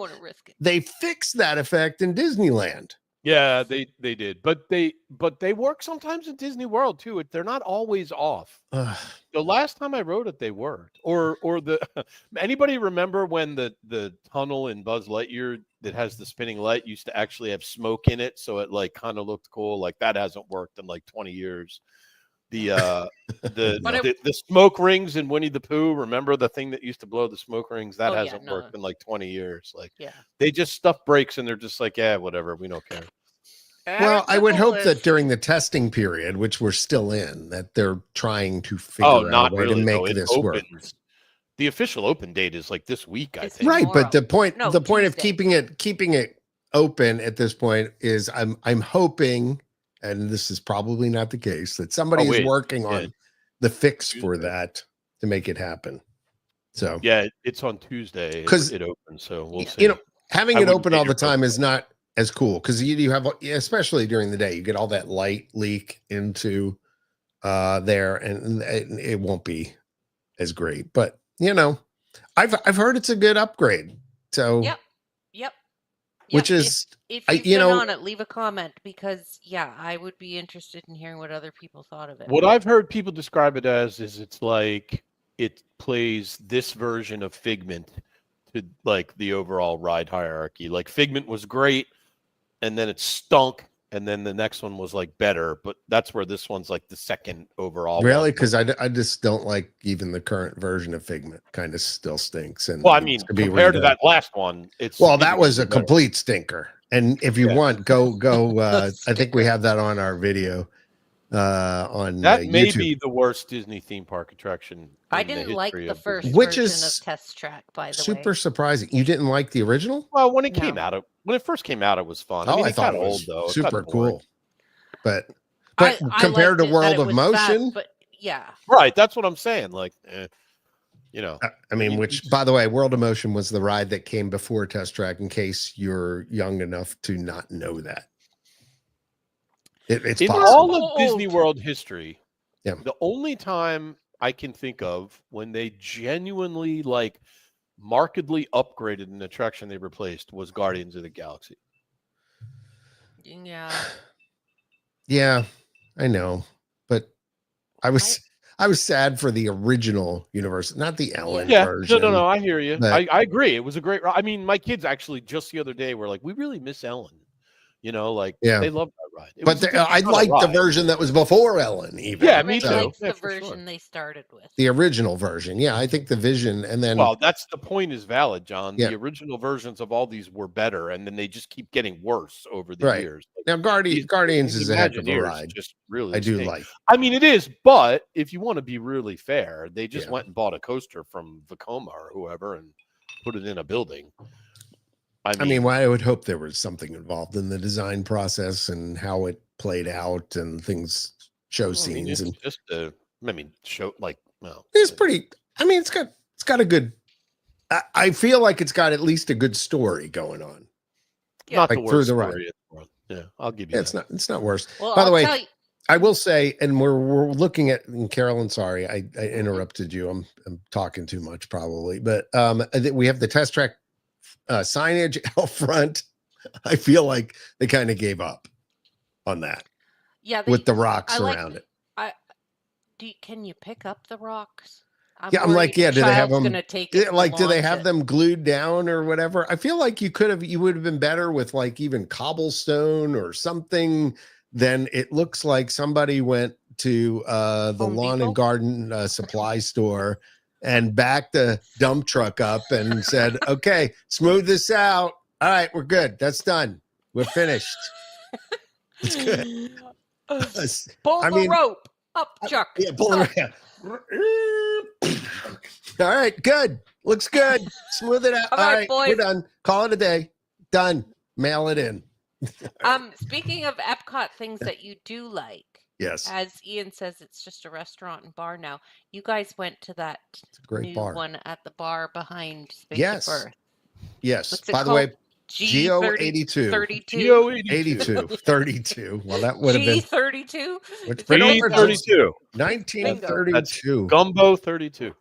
they fixed that effect in Disneyland. Yeah, they did, but they work sometimes in Disney World too. They're not always off. The last time I rode it, they worked. Or the anybody remember when the tunnel in Buzz Lightyear that has the spinning light used to actually have smoke in it, so it like kind of looked cool. Like that hasn't worked in like 20 years. The smoke rings in Winnie the Pooh. Remember the thing that used to blow the smoke rings? That hasn't worked in like 20 years. Like, they just stuff breaks and they're just like, yeah, whatever. We don't care. Well, I would hope that during the testing period, which we're still in, that they're trying to figure out a way to make this work. The official open date is like this week, I think. Right, but the point of keeping it open at this point is I'm hoping, and this is probably not the case, that somebody is working on the fix for that to make it happen. So yeah, it's on Tuesday because it opens. So we'll see. Having it open all the time is not as cool because you have, especially during the day, you get all that light leak into there, and it won't be as great. But I've heard it's a good upgrade. So yep. Which is, if you've been on it, leave a comment because I would be interested in hearing what other people thought of it. What I've heard people describe it as is it's like it plays this version of Figment to like the overall ride hierarchy. Like Figment was great, and then it stunk, and then the next one was like better, but that's where this one's like the second overall. Really? Because I just don't like even the current version of Figment. Kind of still stinks. And well, I mean, compared to that last one, that was a complete stinker. And if you want, go. I think we have that on our video on that may YouTube. be the worst Disney theme park attraction. I didn't like the first which version is of Test Track, by the way. Super surprising. You didn't like the original? Well, when it first came out, it was fun. Oh, I mean, I thought it was old though. super cool. But I compared to liked it, World that it of was Motion, fast, but yeah, right. That's what I'm saying. Like, you know, I mean, which, by the way, World of Motion was the ride that came before Test Track, in case you're young enough to not know that. It's in possible. all of Disney World history, yeah, the only time I can think of when they genuinely like markedly upgraded an attraction they replaced was Guardians of the Galaxy. Yeah, I know, but I was sad for the original universe, not the Ellen version. No, I hear you. I agree. It was a great ride. I mean, my kids actually just the other day were like, we really miss Ellen. You know, like they loved that ride. But I liked the version that was before Ellen, even. Yeah, me too. Liked the version they started with. The original version. Yeah, I think the vision, and then that's the point is valid, John. Yeah. The original versions of all these were better, and then they just keep getting worse over the years. Now Guardians is a heck of a ride. Just really I do like. I mean, it is, but if you want to be really fair, they just went and bought a coaster from Vekoma or whoever and put it in a building. I mean, I would hope there was something involved in the design process and how it played out and things, scenes, and just show like. Well, it's pretty. I mean, it's got a good. I feel like it's got at least a good story going on. Yeah, not like the through the ride. Yeah, I'll give you. Yeah, it's not worse. Well, by the way, I will say, and we're looking at. And Carolyn, sorry, I interrupted you. I'm talking too much probably, but we have the Test Track signage out front. I feel like they kind of gave up on that. Yeah, with the rocks around it. Can you pick up the rocks? I'm like, do they have them? Do they have them glued down or whatever? I feel like you would have been better with like even cobblestone or something. Then it looks like somebody went to the lawn and garden supply store and backed the dump truck up and said, okay, smooth this out. All right, we're good. That's done. We're finished. It's good. Pull the rope up, Chuck. Yeah, pull it around. All right, good. Looks good. Smooth it out. All right, boys. We're done. Call it a day. Done. Mail it in. Speaking of Epcot things that you do like. Yes. As Ian says, it's just a restaurant and bar now. You guys went to that new one at the bar behind Space of Earth. Yes. By the way, Geo82. 32. Well, that would have been G32. G32. 1932. Gumbo 32.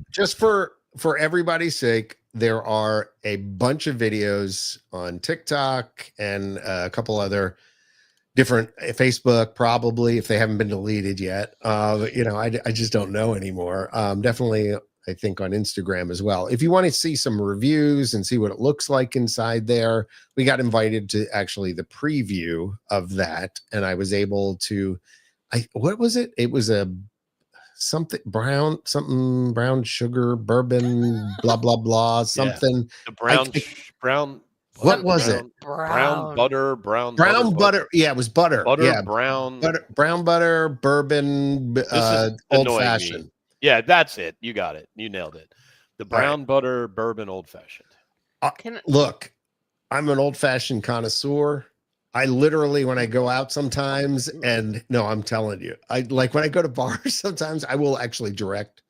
Just for everybody's sake, there are a bunch of videos on TikTok and a couple other different Facebook, probably, if they haven't been deleted yet. I just don't know anymore. Definitely, I think on Instagram as well. If you want to see some reviews and see what it looks like inside there, we got invited to actually the preview of that. And I was able to, what was it? It was a something brown sugar, bourbon, blah, blah, blah, something. Yeah. The brown. What was it? Brown butter. Yeah, it was butter. Brown butter, bourbon, old fashioned. Yeah, that's it. You got it. You nailed it. The brown butter bourbon old fashioned. Look, I'm an old fashioned connoisseur. I literally, when I go out sometimes, and no, I'm telling you, when I go to bars, sometimes I will actually direct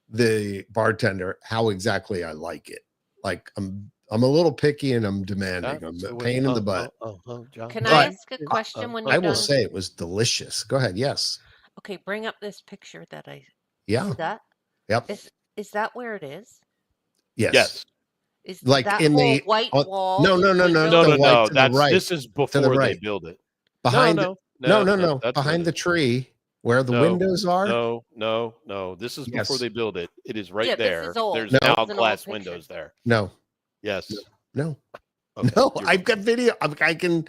the bartender how exactly I like it. Like I'm a little picky and I'm demanding. I'm a pain in the butt. Can I ask a question when you're done? I will say it was delicious. Go ahead. Yes. Okay, bring up this picture that I. Yeah. See that? Yep. Is that where it is? Yes. Is like that in the white wall? No. This is before they build it. Behind no. Behind the tree where the windows are. No. This is before they build it. It is right there. This is old. There's now glass windows there. No. Yes. No. Okay, no. I've got video. I can.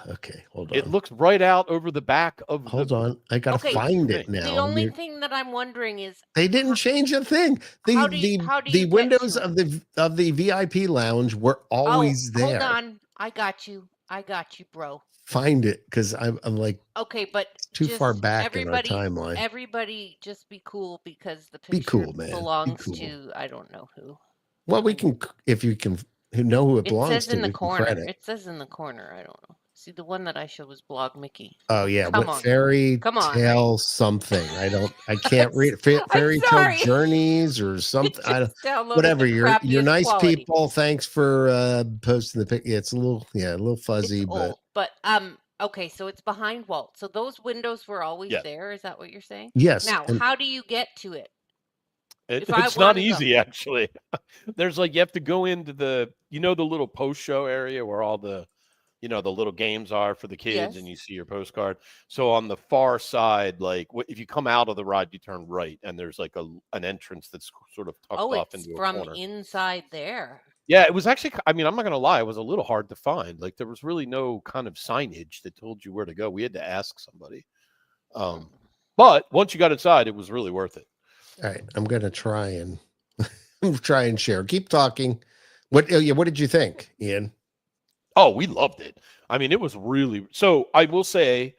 Okay, hold on. It looks right out over the back of. Hold on, I gotta find it now. The only thing that I'm wondering is they didn't change a thing. How do you windows of the VIP lounge were always there. Hold on, I got you, bro. Find it, because I'm like, okay, but it's too far back in our timeline. Everybody, just be cool, because the be picture cool, man. belongs to I don't know who. Well, we can, if you can know who it belongs to. It says in the corner. It says in the corner. I don't know. See, the one that I showed was Blog Mickey. Oh yeah, what fairy tale something? I can't read fairy tale journeys or something. I don't. Whatever. You're nice quality. People. Thanks for posting the pic. Yeah, it's a little fuzzy, but okay, so it's behind Walt. So those windows were always there. Is that what you're saying? Yes. Now, how do you get to it? It's not easy, actually. There's you have to go into the little post show area where all the the little games are for the kids, and you see your postcard. So on the far side, if you come out of the ride, you turn right, and there's an entrance that's sort of tucked off into a corner. From inside there. Yeah, it was actually, I'm not going to lie, it was a little hard to find. There was really no kind of signage that told you where to go. We had to ask somebody. But once you got inside, it was really worth it. All right, I'm going to try and share. Keep talking. What did you think, Ian? Oh, we loved it. I mean, it was really, so I will say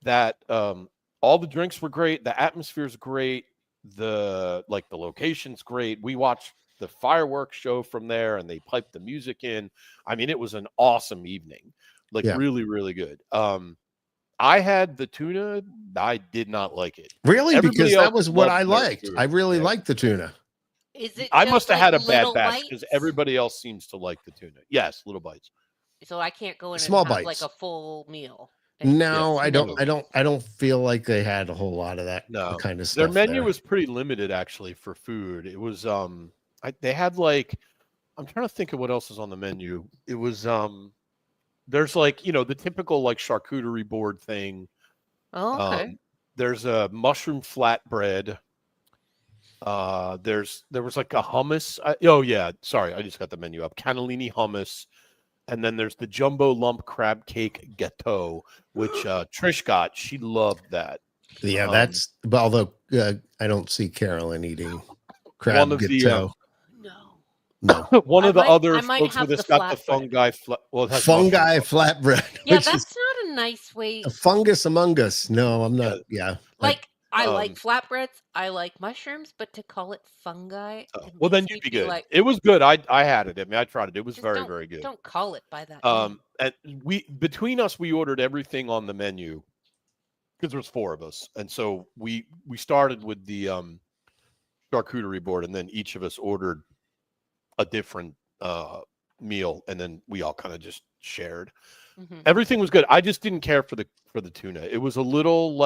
that all the drinks were great. The atmosphere's great. The location's great. We watched the fireworks show from there, and they piped the music in. I mean, it was an awesome evening. Really, really good. I had the tuna. I did not like it. Really? Because that was what I liked. I really liked the tuna. Is it? I must have had a bad batch because everybody else seems to like the tuna. Yes, little bites. So I can't go in small and have bites. A full meal. No, I don't feel like they had a whole lot of that kind of stuff. Their menu was pretty limited, actually, for food. It was they had I'm trying to think of what else is on the menu. It was there's the typical charcuterie board thing. Oh, okay. There's a mushroom flatbread. There was a hummus. Sorry, I just got the menu up. Cannellini hummus. And then there's the jumbo lump crab cake gâteau, which Trish got. She loved that. Yeah, although I don't see Carolyn eating crab gâteau. No. One of the other folks with us got the fungi. Fungi flatbread. Yeah, that's not a nice way. A fungus among us. No, I'm not. Yeah. I like flatbreads. I like mushrooms, but to call it fungi. Well, then you'd be good. It was good. I had it. I mean, I tried it. It was very, very good. Don't call it by that name. And between us, we ordered everything on the menu because there was 4 of us, and so we started with the charcuterie board, and then each of us ordered a different meal, and then we all kind of just shared. Mm-hmm. Everything was good. I just didn't care for the tuna. It was a little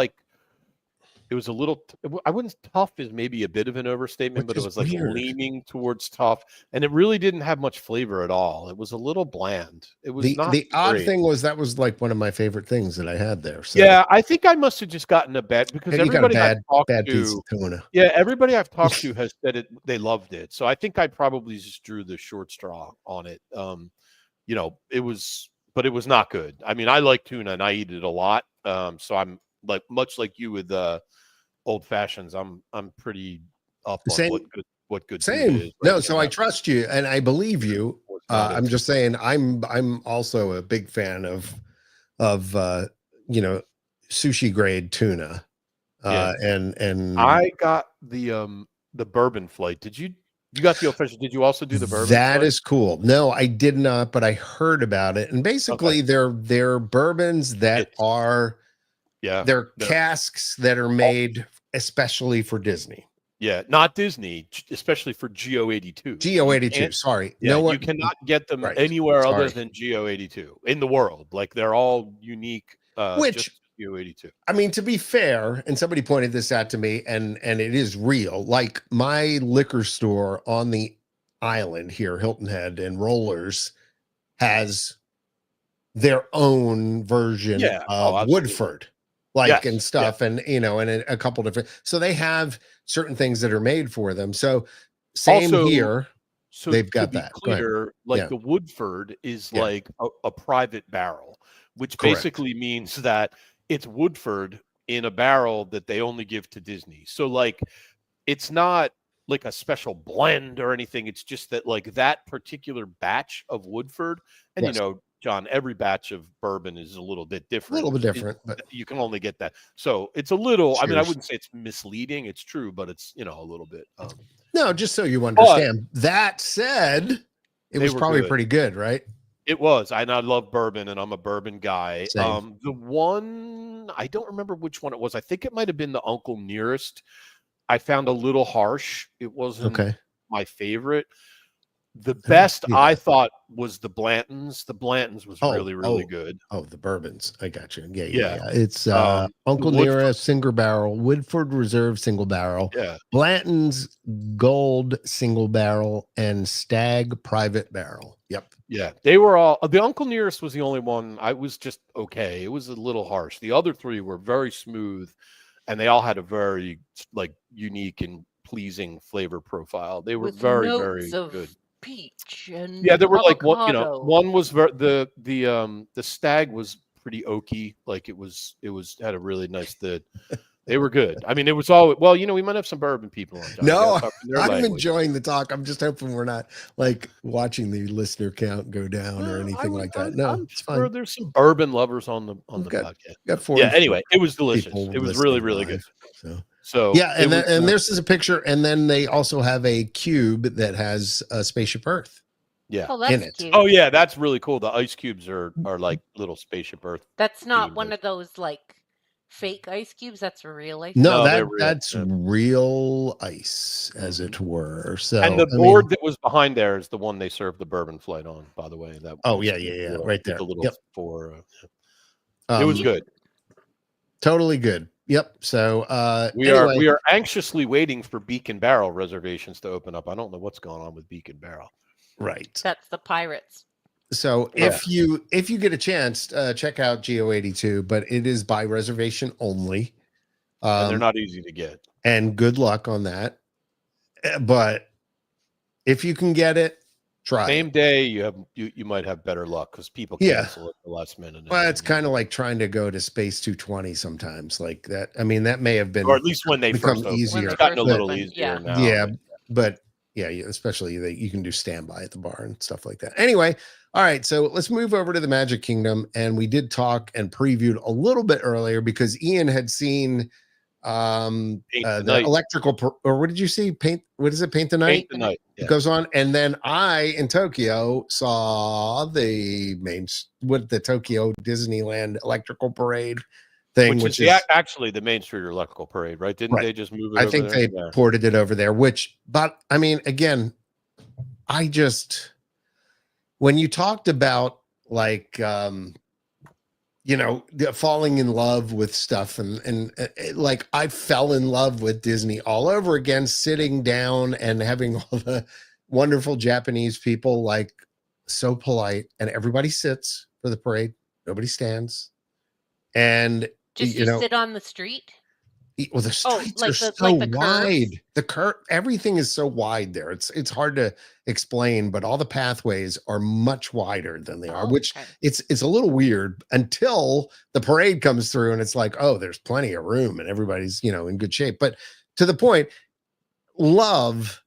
I wouldn't, tough is maybe a bit of an overstatement, but it was leaning towards tough, and it really didn't have much flavor at all. It was a little bland. It was the odd thing was that was one of my favorite things that I had there. So. Yeah, I think I must have just gotten a bad because everybody I've talked to, piece of tuna. Yeah, everybody I've talked to has said they loved it. So I think I probably just drew the short straw on it. It was not good. I mean, I like tuna and I eat it a lot. So I'm much like you with old fashions. I'm pretty up on what good same. Is. No, so I trust you and I believe you. I'm just saying I'm also a big fan of sushi grade tuna. And I got the bourbon flight. Did you got the official? Did you also do the bourbon? That is cool. No, I did not, but I heard about it. And basically they're bourbons that are they're casks that are made especially for Disney. Yeah, not Disney, especially for GO82. GO82, sorry. Yeah, you cannot get them anywhere other than GO82 in the world. They're all unique. Which GO82. I mean, to be fair, and somebody pointed this out to me, and it is real. My liquor store on the island here, Hilton Head and Rollers, has their own version of Woodford. And stuff, and and a couple different. So they have certain things that are made for them. So same also, here. So they've got that. Clear, the Woodford is like a private barrel, which basically means that it's Woodford in a barrel that they only give to Disney. So like, it's not like a special blend or anything. It's just that like that particular batch of Woodford, and you know, John, every batch of bourbon is a little bit different. A little bit different, but you can only get that. So it's a little, I mean, I wouldn't say it's misleading. It's true, but it's, you know, a little bit. No, just so you understand. That said, it was probably pretty good, right? It was. I love bourbon, and I'm a bourbon guy. The one, I don't remember which one it was. I think it might have been the Uncle Nearest. I found a little harsh. It wasn't my favorite. The best I thought was the Blanton's. The Blanton's was really good. Oh, the bourbons. I got you. Yeah. It's Uncle Nearest single barrel, Woodford Reserve single barrel, Blanton's Gold single barrel, and Stag Private barrel. Yep. Yeah, they were all. The Uncle Nearest was the only one. I was just okay. It was a little harsh. The other three were very smooth, and they all had a very like unique and pleasing flavor profile. They were very good. Peach and there were avocado. Like one, you know, one was the Stag was pretty oaky, like it had a really nice they were good. I mean, it was all well, you know, we might have some bourbon people on. No, I'm enjoying the talk. I'm just hoping we're not like watching the listener count go down or anything like that. No, it's fine. There's some bourbon lovers on the podcast. Got 4 anyway, it was delicious. It was really good. So and this is a picture, and then they also have a cube that has a Spaceship Earth. Yeah, in it. Cute. Oh yeah, that's really cool. The ice cubes are like little Spaceship Earth. That's not one of those like fake ice cubes. That's real ice. No, that's real ice, as it were. So, and the board that was behind there is the one they served the bourbon flight on. By the way, that. Right there. The little it was good. Totally good. Yep. So we are anxiously waiting for Beacon Barrel reservations to open up. I don't know what's going on with Beacon Barrel. Right. That's the Pirates. So if you get a chance, check out Geo82, but it is by reservation only. And they're not easy to get. And good luck on that. But if you can get it, try. Same day, you might have better luck because people cancel at the last minute. Well, it's kind of like trying to go to Space 220 sometimes, like that. I mean, that may have been, or at least when they become first easier. It's gotten a little easier now. Yeah, but especially you can do standby at the bar and stuff like that. Anyway, all right, so let's move over to the Magic Kingdom, and we did talk and previewed a little bit earlier because Ian had seen the electrical or what did you see? Paint the Night? Paint the Night. It goes on, and then I in Tokyo saw the Tokyo Disneyland electrical parade thing, which is actually the Main Street electrical parade, right? Didn't they just move it? I think they ported it over there. But I mean, again, when you talked about like falling in love with stuff and like I fell in love with Disney all over again, sitting down and having all the wonderful Japanese people, like so polite, and everybody sits for the parade. Nobody stands. And just sit on the street. Well, the streets are so wide. Everything is so wide there. It's hard to explain, but all the pathways are much wider than they are, which it's a little weird until the parade comes through and it's like, oh, there's plenty of room and everybody's, in good shape. But to the point, love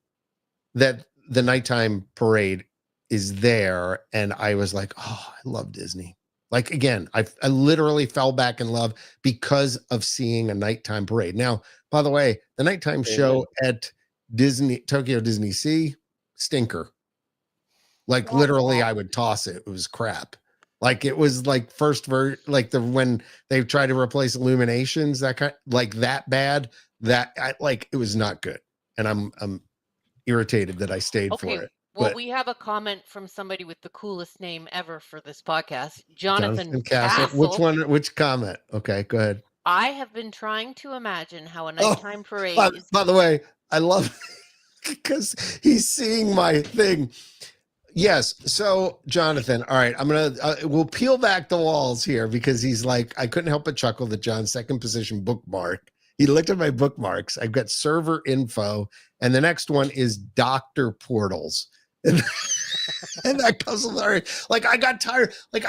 that the nighttime parade is there. And I was like, oh, I love Disney. Like, again, I literally fell back in love because of seeing a nighttime parade. Now, by the way, the nighttime show at Tokyo Disney Sea, stinker. Like, literally, I would toss it. It was crap. Like, it was like when they tried to replace illuminations, that bad, it was not good. And I'm irritated that I stayed for it. Well, we have a comment from somebody with the coolest name ever for this podcast, Jonathan Castle. Which comment? Okay, go ahead. I have been trying to imagine how a nighttime parade is. By the way, I love because he's seeing my thing. Yes. So, Jonathan, all right, we'll peel back the walls here because he's like, I couldn't help but chuckle that John's second position bookmark. He looked at my bookmarks. I've got server info, and the next one is Dr. Portals. And that goes hilarious. Like, I got tired. Like,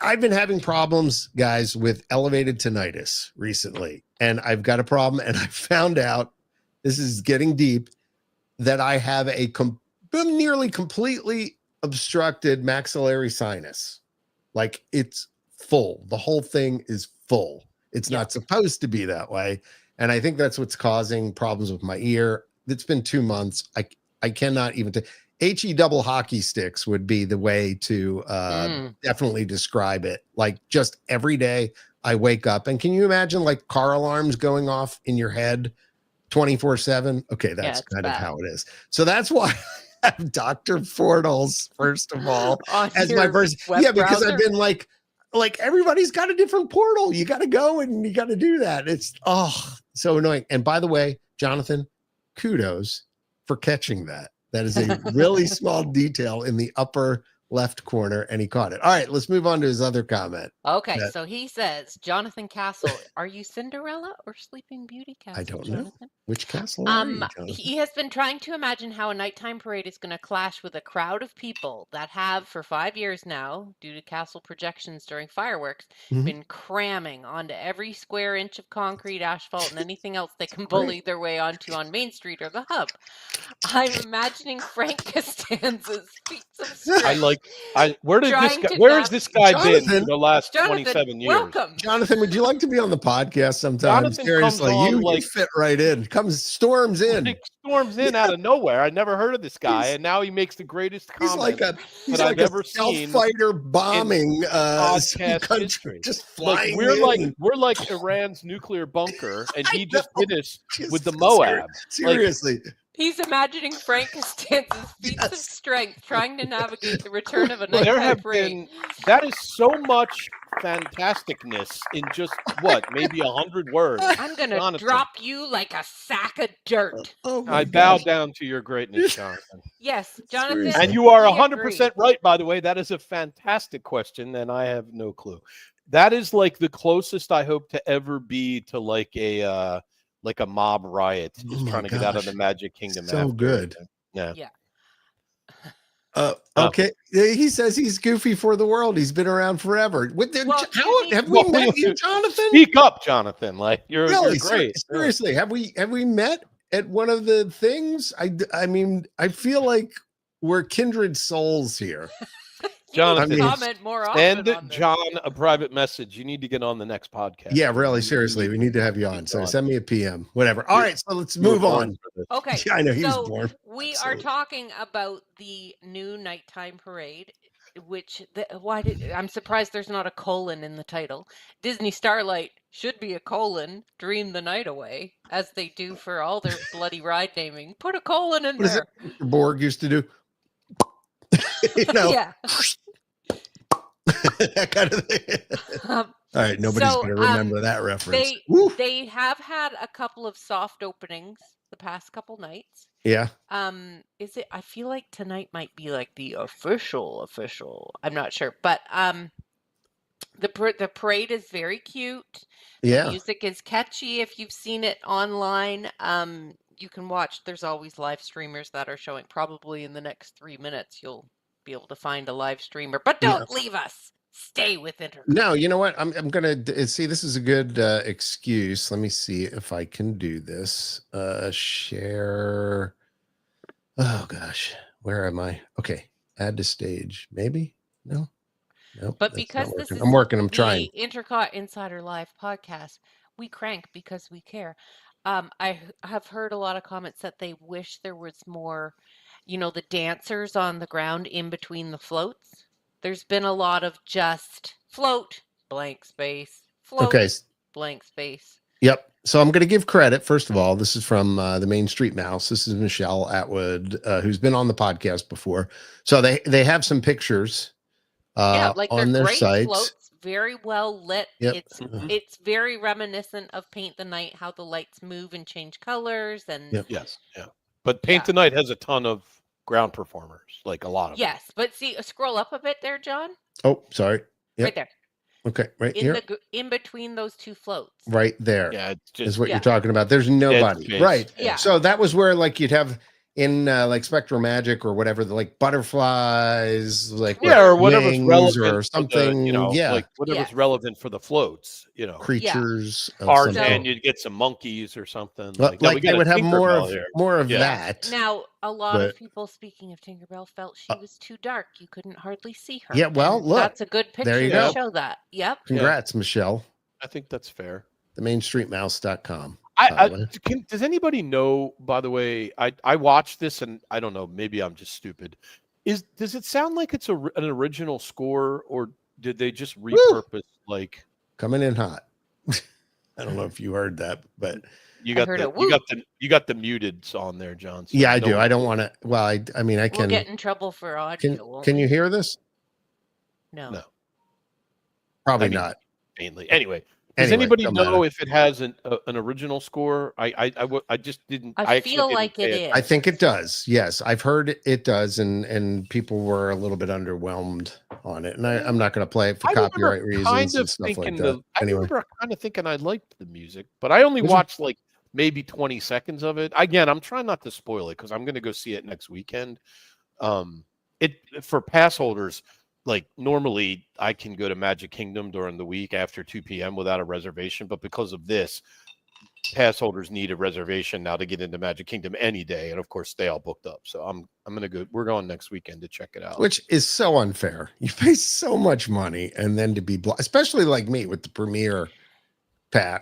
I've been having problems, guys, with elevated tinnitus recently, and I've got a problem. And I found out, this is getting deep, that I have a nearly completely obstructed maxillary sinus. Like, it's full. The whole thing is full. It's not supposed to be that way. And I think that's what's causing problems with my ear. It's been 2 months. I cannot even HE double hockey sticks would be the way to definitely describe it. Like, just every day I wake up, and can you imagine like car alarms going off in your head 24/7? Okay, that's kind of how it is. So that's why I have Dr. Portals, first of all, as my first. Yeah, because browser? I've been like everybody's got a different portal. You got to go and you got to do that. It's so annoying. And by the way, Jonathan, kudos for catching that. That is a really small detail in the upper left corner, and he caught it. All right, let's move on to his other comment. Okay, so he says, Jonathan Castle, are you Cinderella or Sleeping Beauty Castle? I don't know. Which castle are you, he has been trying to imagine how a nighttime parade is going to clash with a crowd of people that have, for 5 years now, due to castle projections during fireworks, been cramming onto every square inch of concrete, asphalt, and anything else they can bully their way onto on Main Street or the Hub. I'm imagining Frank Costanza's feats of strength. Where has this guy been for the last 27 years? Welcome. Jonathan, would you like to be on the podcast sometime? Jonathan Seriously, you fit right in. Storms in out of nowhere. I never heard of this guy, and now he makes the greatest comment I've ever seen. Fighter bombing country. Just flying. We're like Iran's nuclear bunker, and he just did this with the Moab. Seriously. He's imagining Frank Costanza's feats of strength trying to navigate the return of a nighttime parade. That is so much fantasticness in just, maybe 100 words. I'm going to drop you like a sack of dirt. I bow down to your greatness, Jonathan. Yes, Jonathan. And you are 100% right, by the way. That is a fantastic question, and I have no clue. That is like the closest I hope to ever be to like a mob riot, just trying to get out of the Magic Kingdom. So good. Yeah. Okay. He says he's goofy for the world. He's been around forever. Have we met you, Jonathan? Speak up, Jonathan. Like you're great. Seriously, have we met at one of the things? I mean, I feel like we're kindred souls here. Jonathan, comment more often. Send John a private message. You need to get on the next podcast. Yeah, really, seriously, we need to have you on. So send me a PM, whatever. All right, so let's move on. Okay, yeah, I know he was born. We are talking about the new nighttime parade, which I'm surprised there's not a colon in the title. Disney Starlight should be a colon. Dream the night away, as they do for all their bloody ride naming. Put a colon in there. Borg used to do. Yeah. That kind of thing. All right, nobody's going to remember that reference. They have had a couple of soft openings the past couple nights. Yeah. Is it? I feel like tonight might be like the official. I'm not sure, but the parade is very cute. Yeah. The music is catchy. If you've seen it online, you can watch. There's always live streamers that are showing. Probably in the next 3 minutes, you'll be able to find a live streamer. But don't leave us. Stay with INTERCOT. No, you know what? I'm gonna see. This is a good excuse. Let me see if I can do this. Share. Oh gosh, where am I? Okay, add to stage. Maybe no. But because this is I'm trying. INTERCOT Insider Live podcast, we crank because we care. I have heard a lot of comments that they wish there was more, the dancers on the ground in between the floats. There's been a lot of just float, blank space, float, blank space. Yep. So I'm going to give credit. First of all, this is from the Main Street Mouse. This is Michelle Atwood, who's been on the podcast before. So they have some pictures on their sites. Floats, very well lit. Yep. It's very reminiscent of Paint the Night, how the lights move and change colors. And yes, yeah. But Paint the Night has a ton of ground performers, like a lot of them. But see, scroll up a bit there, John. Oh, sorry. Yep. Right there. Okay, right here. In between those two floats. Right there. Yeah, is what you're talking about. There's nobody. Right. Yeah. So that was where like you'd have like Spectral Magic or whatever, like butterflies, like or whatever's relevant or something, like whatever's relevant for the floats, creatures, art, and you'd get some monkeys or something. Like they would have more of that. Now, a lot of people, speaking of Tinkerbell, felt she was too dark. You couldn't hardly see her. Yeah, well, look, that's a good picture to show that. Yep. Congrats, Michelle. I think that's fair. TheMainStreetMouse.com. Does anybody know, by the way, I watched this and I don't know, maybe I'm just stupid. Does it sound like it's an original score, or did they just repurpose like coming in hot? I don't know if you heard that, but you got the muted on there, John. So I do. I don't want to. Well, I mean, I can get in trouble for audio. Can you hear this? No. Probably not. Mainly. Anyway. Does anybody know if it has an original score? I just didn't. I feel like it is. I think it does. Yes, I've heard it does, and people were a little bit underwhelmed on it. And I'm not going to play it for copyright reasons and stuff like that. I remember kind of thinking I liked the music, but I only watched like maybe 20 seconds of it. Again, I'm trying not to spoil it because I'm going to go see it next weekend. For pass holders. Like normally I can go to Magic Kingdom during the week after 2 p.m. without a reservation, but because of this, pass holders need a reservation now to get into Magic Kingdom any day, and of course they all booked up. So I'm gonna go. We're going next weekend to check it out, which is so unfair. You pay so much money, and then to be especially like me with the premier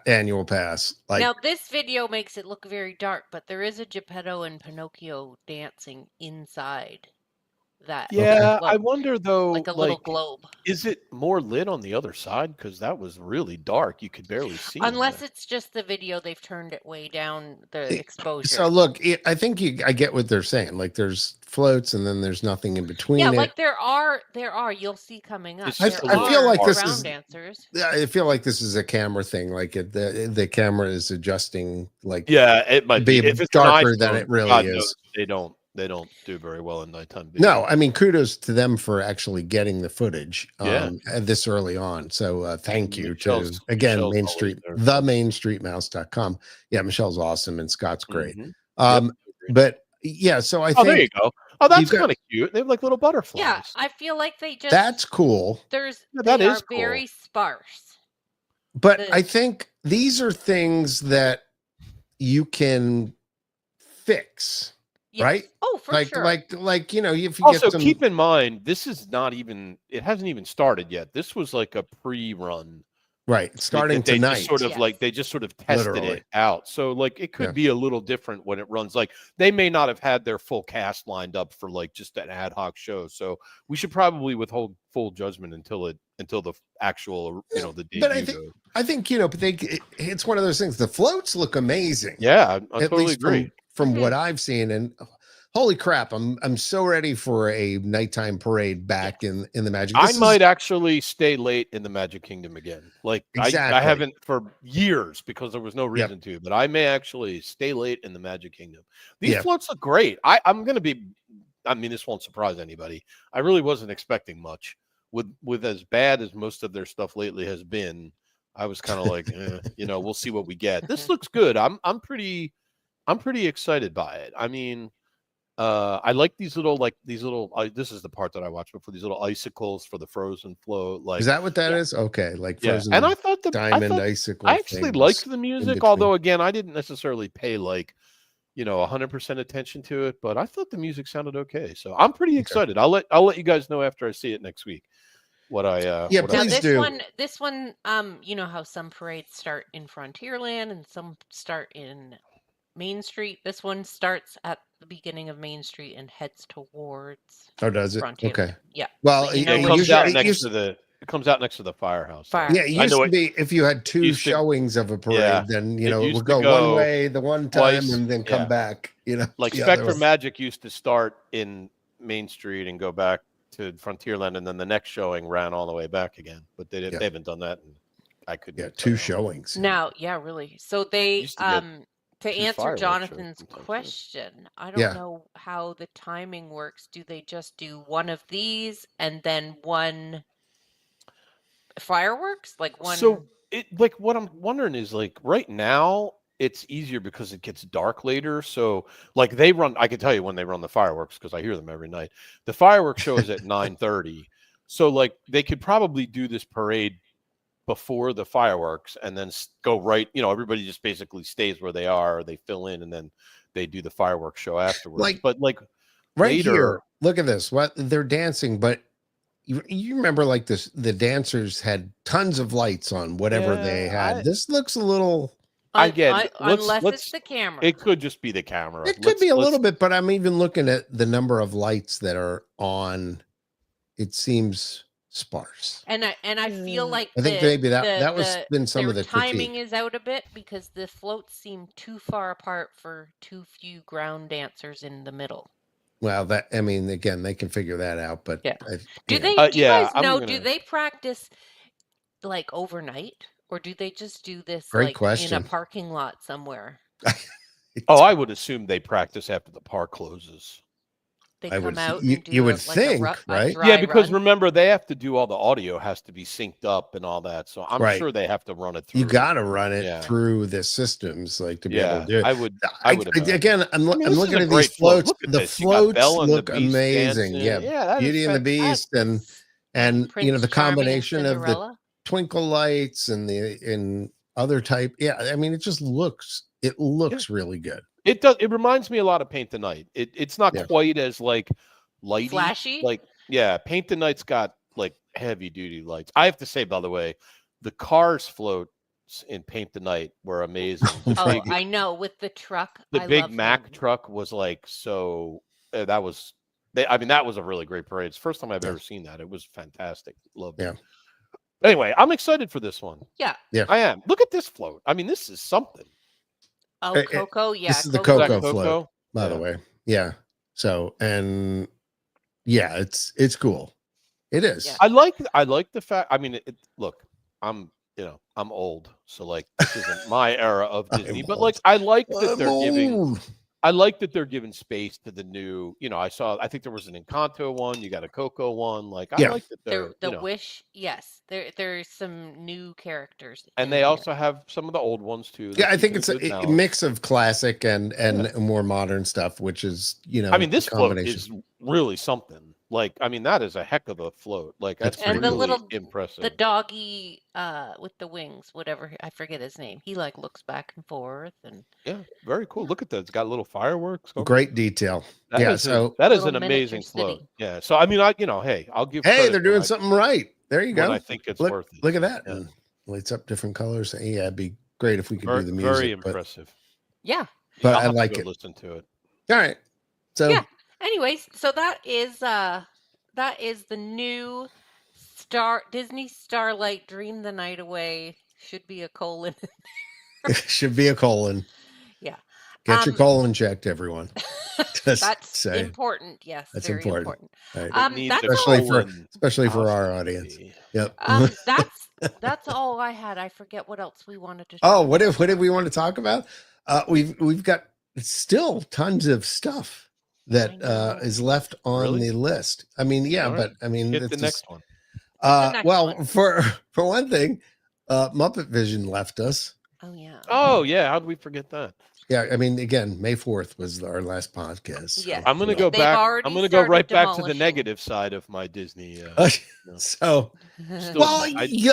annual pass. Like now, this video makes it look very dark, but there is a Geppetto and Pinocchio dancing inside. I wonder though, like a little globe. Is it more lit on the other side? Because that was really dark. You could barely see. Unless it's just the video, they've turned it way down the exposure. So look, I think I get what they're saying. Like there's floats and then there's nothing in between. Yeah, like there are. You'll see coming up. I feel like this is dancers. I feel like this is a camera thing. Like the camera is adjusting. Like it might be if it's darker than it really is. They don't do very well in nighttime video. No, I mean, kudos to them for actually getting the footage this early on. So thank you to, again, Main Street, themainstreetmouse.com. Yeah, Michelle's awesome and Scott's great. But yeah, so I think. There you go. Oh, that's kind of cute. They have like little butterflies. Yeah, I feel like they just. That's cool. They are very sparse. But I think these are things that you can fix. Yes. Right? Oh, for sure. Like if you also keep in mind, this is not even. It hasn't even started yet. This was like a pre-run. Right, starting tonight. They just sort of tested it out. So like it could be a little different when it runs. Like they may not have had their full cast lined up for like just an ad hoc show. So we should probably withhold full judgment until the actual the debut. But I think but it's one of those things. The floats look amazing. Yeah, I totally agree. From what I've seen, and holy crap, I'm so ready for a nighttime parade back in the Magic. I might actually stay late in the Magic Kingdom again. Like I haven't for years because there was no reason to, but I may actually stay late in the Magic Kingdom. These floats look great. I'm going to be. I mean, this won't surprise anybody. I really wasn't expecting much with as bad as most of their stuff lately has been. I was kind of like, we'll see what we get. This looks good. I'm pretty excited by it. I mean, I like these little. This is the part that I watched before. These little icicles for the frozen float. Like, is that what that is? Okay, like frozen. And I thought diamond icicle. I actually liked the music, although again, I didn't necessarily pay 100% attention to it. But I thought the music sounded okay, so I'm pretty excited. I'll let you guys know after I see it next week. Please do. This one, you know how some parades start in Frontierland and some start in Main Street. This one starts at the beginning of Main Street and heads towards. Oh, does it? Frontierland. Okay. Yeah. Well, it comes out next to the. It comes out next to the firehouse. Yeah, it used to be if you had two showings of a parade, then it would go one way the one time and then come back. Like Spectrum Magic used to start in Main Street and go back to Frontierland, and then the next showing ran all the way back again. But they haven't done that. And I couldn't. Yeah, two showings. Now, really. So they to answer Jonathan's question, I don't know how the timing works. Do they just do one of these and then one fireworks? Like one. So what I'm wondering is right now it's easier because it gets dark later. So like they run, I can tell you when they run the fireworks because I hear them every night. The fireworks show is at 9:30. So like they could probably do this parade before the fireworks and then go right, everybody just basically stays where they are, or they fill in and then they do the fireworks show afterwards. But like right later, here, look at this. What they're dancing, but you remember like this, the dancers had tons of lights on whatever they had. This looks a little, unless it's the camera. It could just be the camera. It could be a little bit, but I'm even looking at the number of lights that are on. It seems sparse. And I feel like I think maybe that was been some of the timing is out a bit because the floats seem too far apart for too few ground dancers in the middle. Well, again, they can figure that out, but yeah. Do you guys know, do they practice like overnight or do they just do this in a parking lot somewhere? I would assume they practice after the park closes. They come out. You would think, right? Yeah, because remember they have to do all the audio has to be synced up and all that. So I'm sure they have to run it through. You got to run it through the systems, to be able to do it. I would. Again, I'm looking at these floats. The floats look amazing. Yeah, Beauty and the Beast, and the combination of the twinkle lights and the other type. Yeah, I mean, it just looks. It looks really good. It does. It reminds me a lot of Paint the Night. It's not quite as lighty, flashy. Paint the Night's got heavy duty lights. I have to say, by the way, the Cars floats in Paint the Night were amazing. I know, with the truck. The big Mack truck was so. That was a really great parade. It's the first time I've ever seen that. It was fantastic. Loved it. Anyway, I'm excited for this one. Yeah, I am. Look at this float. I mean, this is something. Oh, Coco, yeah. This is the Coco float, by the way. Yeah. So, and it's cool. It is. Yeah. I like the fact. I mean, look, I'm old, so this isn't my era of Disney, but I like that they're giving. I like that they're giving space to the new. I think there was an Encanto one. You got a Coco one. I like that they're the Wish. Yes, there's some new characters, and they also have some of the old ones too. Yeah, I think it's a mix of classic and more modern stuff, which is I mean, this float is really something. That is a heck of a float. That's and really the little impressive. The doggy with the wings, whatever, I forget his name. He looks back and forth and very cool. Look at that. It's got little fireworks. Great detail. That is an amazing float. City. Yeah. So I mean, I'll give. Hey, they're doing something right. There you go. I think it's worth it. Look at that. Yeah. Lights up different colors. Yeah, it'd be great if we could do the music. Very impressive. Yeah. But I like it. Listen to it. All right. So yeah. Anyways, so that is the new Disney Starlight Dream the Night Away. Should be a colon. Should be a colon. Yeah. Get your colon checked, everyone. That's important. Yes, that's very important. Right. Especially for our audience. Yep. That's all I had. I forget what else we wanted to. What did we want to talk about? We've got still tons of stuff that is left on the list. I mean, but I mean, it's the next one. For one thing, Muppet Vision left us. Oh yeah. How did we forget that? Yeah, I mean, again, May 4th was our last podcast. Yeah, I'm going to go back. I'm going to go right back to the negative side of my Disney.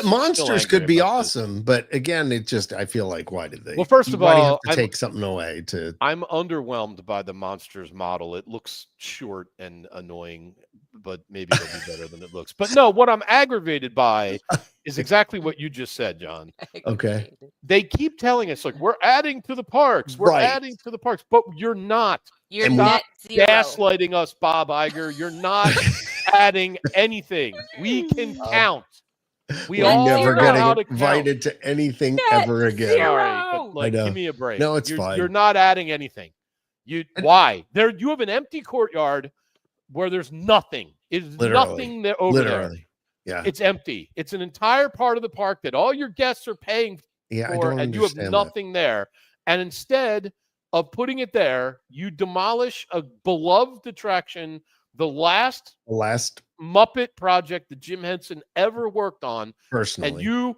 Monsters could be awesome, but again, I feel like, why did they? Well, first of all, why do you have to take something away? I'm underwhelmed by the Monsters model. It looks short and annoying, but maybe it'll be better than it looks. But no, what I'm aggravated by is exactly what you just said, John. Okay. They keep telling us we're adding to the parks. We're adding to the parks, but you're not. You're not gaslighting us, Bob Iger. You're not adding anything. We can count. We're never getting invited to anything ever again. Zero. Sorry, but give me a break. No, it's fine. You're not adding anything. Why? You have an empty courtyard where there's nothing. It's nothing there over there. Yeah. It's empty. It's an entire part of the park that all your guests are paying for, and you have nothing there. And instead of putting it there, you demolish a beloved attraction, the last Muppet project that Jim Henson ever worked on. Personally. And you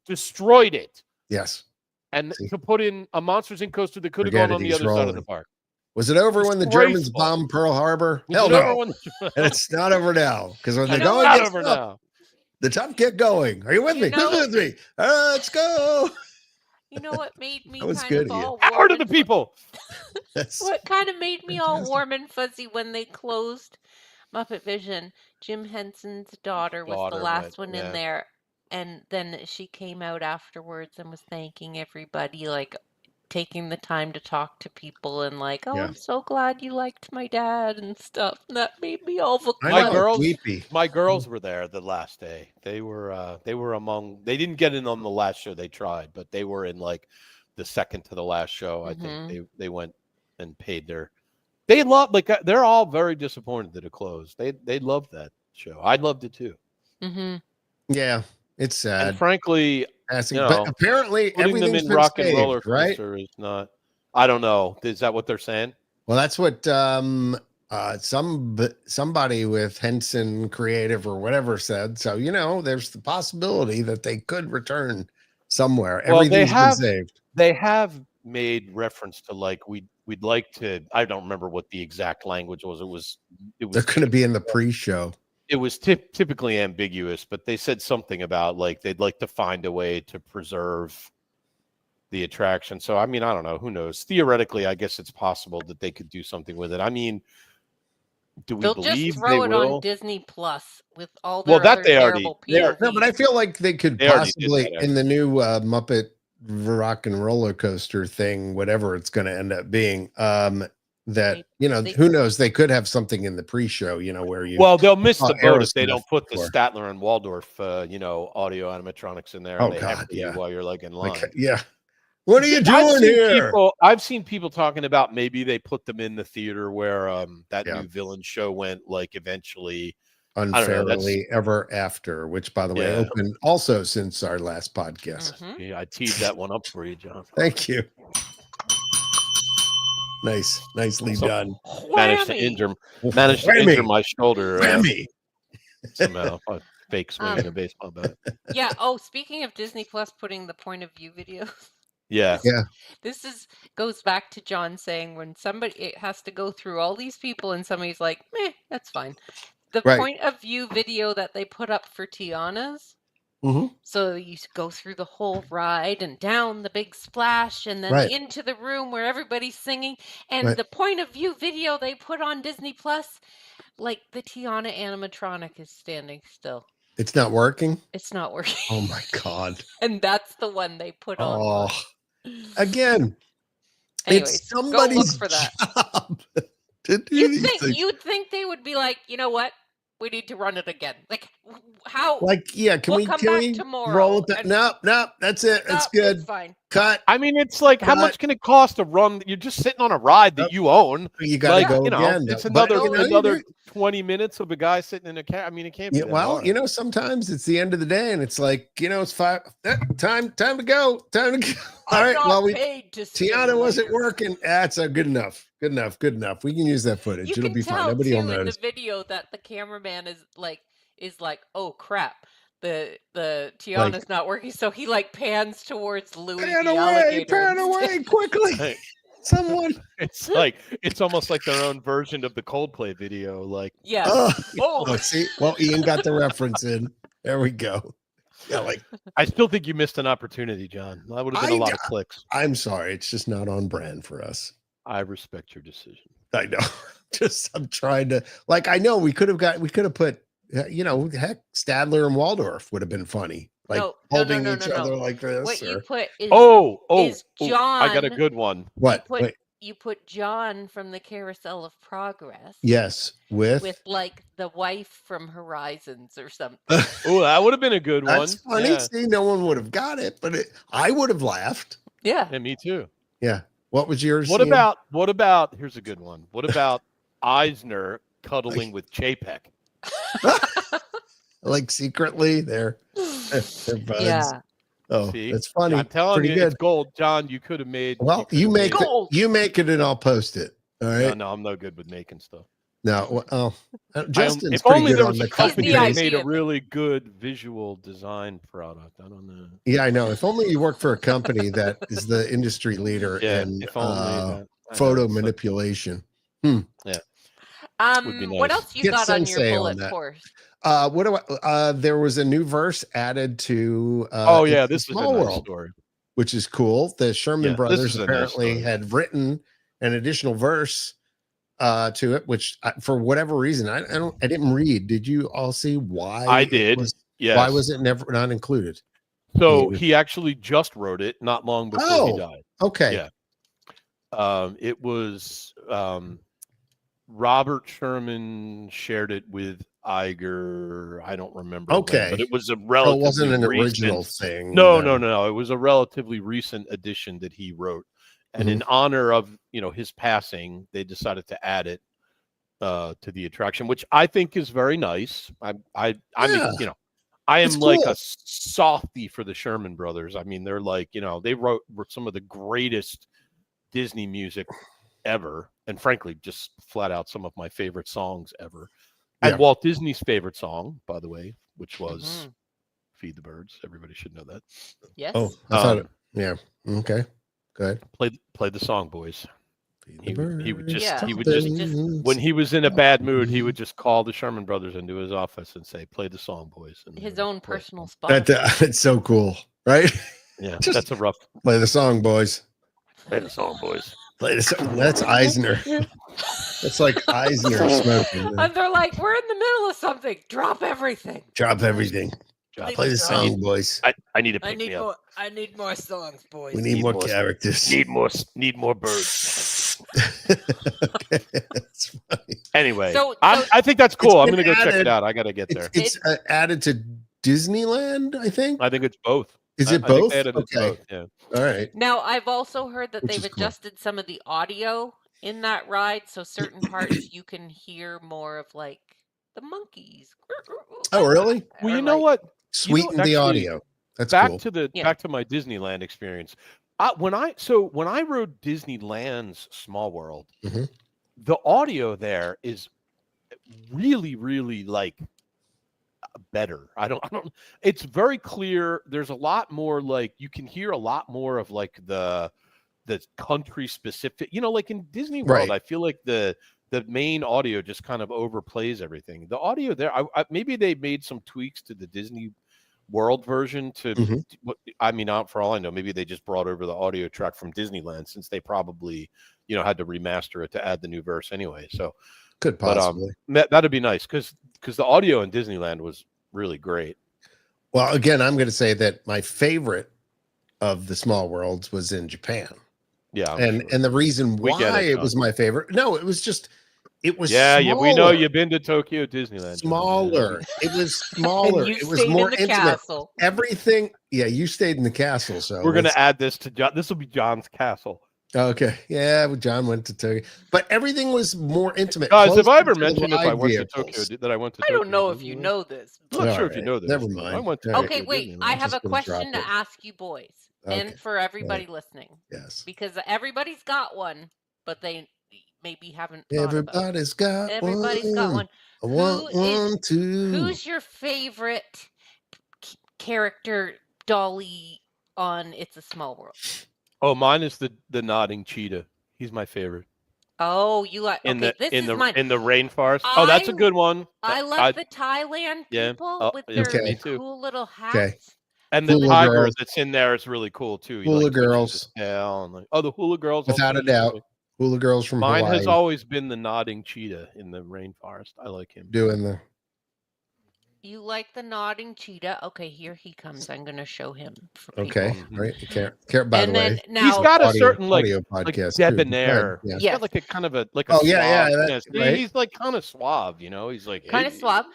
destroyed it. Yes. And to put in a Monsters Inc. coaster that could have gone on the other side of the park. Was it over when the Germans bombed Pearl Harbor? Hell no. And it's not over now. Because when they're going, it's over now. The top get going. Are you with me? Who's with me? Let's go. You know what made me kind of all warm to the people? What kind of made me all warm and fuzzy when they closed Muppet Vision? Jim Henson's daughter was the last one in there. And then she came out afterwards and was thanking everybody, like taking the time to talk to people and like, I'm so glad you liked my dad and stuff. And that made me all my girls were there the last day. They were among. They didn't get in on the last show. They tried, but they were in like the second to the last show. I think they went and paid their. They love they're all very disappointed that it closed. They loved that show. I loved it too. Yeah. It's sad. And frankly, but apparently putting them in rock and roller coaster is not. I don't know. Is that what they're saying? Well, that's what somebody with Henson Creative or whatever said. So there's the possibility that they could return somewhere. Well, everything's been saved. They have made reference to like we'd like to. I don't remember what the exact language was. It was. They're going to be in the pre-show. It was typically ambiguous, but they said something about like they'd like to find a way to preserve the attraction. So, I mean, I don't know. Who knows? Theoretically, I guess it's possible that they could do something with it. I mean, do we believe just throw it on Disney Plus with all their terrible POVs. No, but I feel like they could possibly in the new Muppet rock and roller coaster thing, whatever it's going to end up being. That who knows? They could have something in the pre-show, where you. Well, they'll miss the boat if they don't put the Statler and Waldorf, audio animatronics in there. Oh and God, while you're like in line. What are you doing here? I've seen people talking about maybe they put them in the theater where that new villain show went, like eventually. Unfairly Ever After, which by the way opened also since our last podcast. Yeah, I teed that one up for you, John. Thank you. Nicely done. Managed to injure my shoulder somehow. A fake swinging a baseball bat. Yeah. Oh, speaking of Disney Plus putting the point of view videos. Yeah. This goes back to John saying when it has to go through all these people and somebody's like, meh, that's fine. The point of view video that they put up for Tiana's. So you go through the whole ride and down the big splash and then into the room where everybody's singing. And the point of view video they put on Disney Plus, like the Tiana animatronic is standing still. It's not working? It's not working. Oh my God. And that's the one they put on. Again. Anyways, it's somebody's go look for that. job to do You'd think they would be like, you know what? We need to run it again. Like how? Like, can we roll it back? No, that's it. That's good. It's fine. Cut. I mean, it's like, how much can it cost to run? You're just sitting on a ride that you own. You got to go again. It's another 20 minutes of a guy sitting in a car. I mean, it can't be. Well, sometimes it's the end of the day, and it's like, it's 5. Time to go. Time to go. All right. Well, Tiana wasn't working. That's good enough. Good enough. We can use that footage. It'll be fine. Nobody will notice. In the video that the cameraman is like, oh crap. The Tiana's not working, so he like pans towards Louis the alligator. Pan away quickly. Someone. It's almost like their own version of the Coldplay video. Like, see, well, Ian got the reference in. There we go. Yeah, I still think you missed an opportunity, John. That would have been a lot of clicks. I'm sorry, it's just not on brand for us. I respect your decision. I know. I'm trying to I know we could have put heck, Stadler and Waldorf would have been funny. Holding each other like this. What you put is John. I got a good one. What? You put John from the Carousel of Progress. Yes, with like the wife from Horizons or something. Oh, that would have been a good one. That's funny. Yeah. See, no one would have got it, but I would have laughed. Yeah. Me too. Yeah. What was yours? What about here's a good one. What about Eisner cuddling with Chapek? Like secretly they're buds. Yeah. Oh, see? That's funny. I'm telling Pretty you, good. It's gold. John, you could have made. Well, you make it and I'll post it. All right. No, I'm no good with making stuff. No, well, Justin's if pretty only good there on was the a company cutting. that made a really good visual design product. I don't know. Yeah, I know. If only you work for a company that is the industry leader in if only photo manipulation. Yeah. Would be nice. What else you Get got on your Sensei bullet on that. course? What do I? There was a new verse added to. This is a nice story, which is cool. The Sherman brothers apparently nice had written an additional verse to it, which for whatever reason I didn't read. Did you all see why? I did. Yes. Why was it not included? So he actually just wrote it not long before he died. Okay. Yeah. It was Robert Sherman shared it with Iger. I don't remember. Okay. But it was a relatively it wasn't an original thing. No. It was a relatively recent addition that he wrote. And in honor of, his passing, they decided to add it to the attraction, which I think is very nice. I mean, I am like a softie for the Sherman brothers. I mean, they're like, they wrote some of the greatest Disney music ever. And frankly, just flat out some of my favorite songs ever. And Walt Disney's favorite song, by the way, which was Feed the Birds. Everybody should know that. Yes. Oh, I thought it. Yeah. Okay. Go ahead. Play the song, boys. He would just just when he was in a bad mood, he would just call the Sherman brothers into his office and say, "Play the song, boys." And his own personal spot. It's so cool, right? Yeah, that's a rough. Play the song, boys. Play the song, boys. Play the song. That's Eisner. That's like Eisner smoking. And they're like, "We're in the middle of something. Drop everything. Drop everything. Play the song, boys. I need to pick me up. I need more songs, boys. We need more characters. Need more birds." Okay, that's funny. Anyway, I think that's cool. I'm going to go check it out. I got to get there. It's added to Disneyland, I think. I think it's both. Is it both? Okay. Both, yeah. All right. Now, I've also heard that they've adjusted some of the audio in that ride, so certain parts you can hear more of like the monkeys. Oh, really? Well, you know what? Sweeten the audio. That's back cool. Back to my Disneyland experience. When I rode Disneyland's Small World, the audio there is really, really like better. I don't. It's very clear. There's a lot more like you can hear a lot more of like the country specific. Like in Disney World, I feel like the main audio just kind of overplays everything. The audio there, maybe they made some tweaks to the Disney World version to, I mean, out for all I know, maybe they just brought over the audio track from Disneyland since they probably, had to remaster it to add the new verse anyway. So could possibly. That'd be nice because the audio in Disneyland was really great. Well, again, I'm going to say that my favorite of the Small Worlds was in Japan. Yeah, and the reason why it was my favorite, it was just. It was smaller. We know you've been to Tokyo Disneyland. Smaller. It was smaller. It was more intimate. Castle. Everything. Yeah, you stayed in the castle. So we're going to add this to John. This will be John's castle. Okay. Yeah, John went to Tokyo, but everything was more intimate. Guys, have I ever mentioned if I went to Tokyo that I went to? I don't know if you know this. I'm not sure if you know this. Never mind. I went to okay, wait. I have a question to ask you boys, and for everybody listening. Yes. Because everybody's got one, but they maybe haven't. Everybody's got one. I want one too. Who's your favorite character dolly on It's a Small World? Oh, mine is the nodding cheetah. He's my favorite. Oh, you like in the mine. rainforest. That's a good one. I like the Thailand people with their cool little hats. Okay. And the tiger that's in there is really cool too. Hula girls. The hula girls. Without a doubt. Hula girls from Mine Hawaii. has always been the nodding cheetah in the rainforest. I like him. You like the nodding cheetah? Okay, here he comes. I'm going to show him. Okay, right. You can't. By the way, now, he's got a certain like debonair. He's got like a kind of a like. Oh yeah. He's like kind of suave, He's like kind of suave.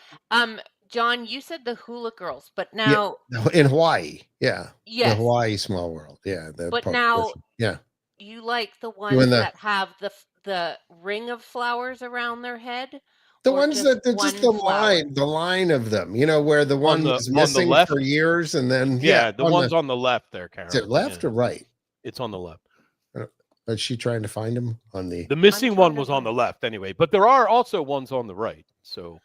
John, you said the hula girls, but now in Hawaii, yes, the Hawaii Small World, but now, you like the ones that have the ring of flowers around their head. The ones that they're just the line of them, where the one is missing for years, and then the ones on the left there, Karen. Is it left or right? It's on the left. Is she trying to find him on the? The missing one was on the left anyway, but there are also ones on the right. So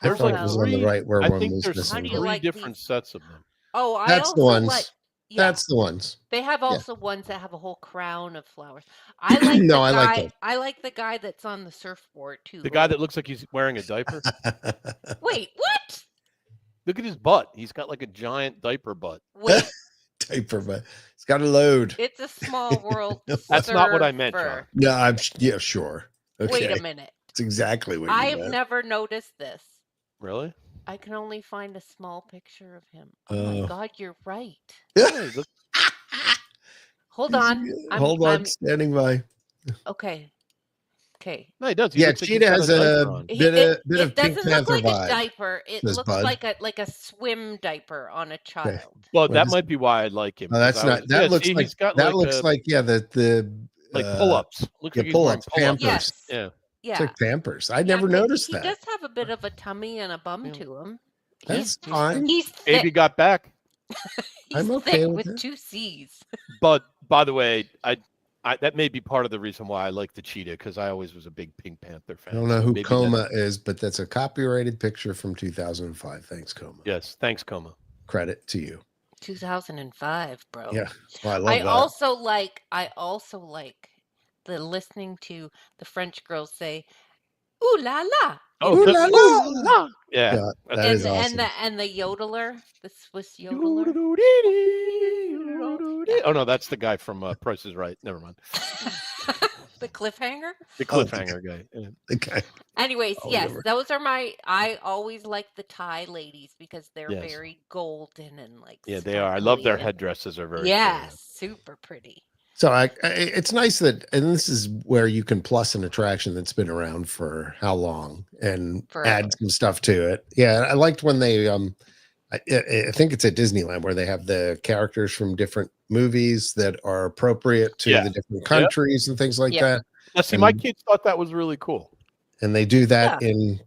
there's like was on the right where one was missing. Three different sets of them. Oh, that's the ones. That's the ones. They have also ones that have a whole crown of flowers. I like no, I like that. I like the guy that's on the surfboard too. The guy that looks like he's wearing a diaper. Wait, what? Look at his butt. He's got like a giant diaper butt. Wait. Diaper butt. It's got a load. It's a small world. That's not what I meant, John. No, yeah, sure. Okay. Wait a minute. It's exactly what I've never noticed this. Really? I can only find a small picture of him. Oh my God, you're right. Hold on. Hold on, standing by. Okay. No, he does. Yeah, Cheetah has a bit of It Pink doesn't Panther look like vibe. a diaper. It looks like a swim diaper on a child. Okay. Well, that might be why I like him. No, that's not. That looks like that looks like the like pull-ups. Looks like pull-ups, Pampers. Yes. Yeah. It's like Pampers. I never noticed that. He does have a bit of a tummy and a bum to him. That's fine. He's thick. Baby got back. I'm okay with 2 C's. But by the way, I that may be part of the reason why I like the cheetah, because I always was a big Pink Panther fan. I don't know who Coma is, but that's a copyrighted picture from 2005. Thanks, Coma. Yes, thanks, Coma. Credit to you. 2005, bro. Yeah, well, I love that. I also like the listening to the French girls say, "Ooh la la." Oh, ooh la la. Yeah, that is awesome. And the yodeler, the Swiss yodeler. Oh no, that's the guy from Price is Right. Never mind. The cliffhanger? The cliffhanger guy. Yeah. Okay. Anyways, yes, those are I always like the Thai ladies because they're very golden and like. Yeah, they are. I love their headdresses are very pretty. Super pretty. So it's nice that, and this is where you can plus an attraction that's been around for how long and add some stuff to it. Yeah, I liked when they I think it's at Disneyland where they have the characters from different movies that are appropriate to the different countries and things like that. Now, see, my kids thought that was really cool. And they do that in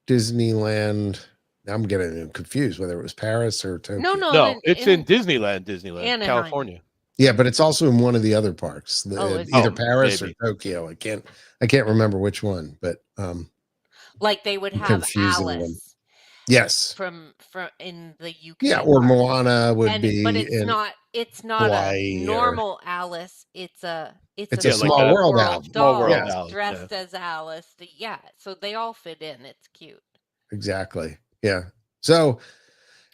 Disneyland. Now I'm getting confused whether it was Paris or Tokyo. No, it's in Disneyland, California. Yeah, but it's also in one of the other parks, either Paris or Tokyo. I can't remember which one, but like they would have Alice. Them. Yes, from in the UK. Yeah, or Moana would be, but it's not Hawaii a normal Alice. It's a small world Alice. Small world Alice dressed as Alice. Yeah, so they all fit in. It's cute. Exactly. Yeah. So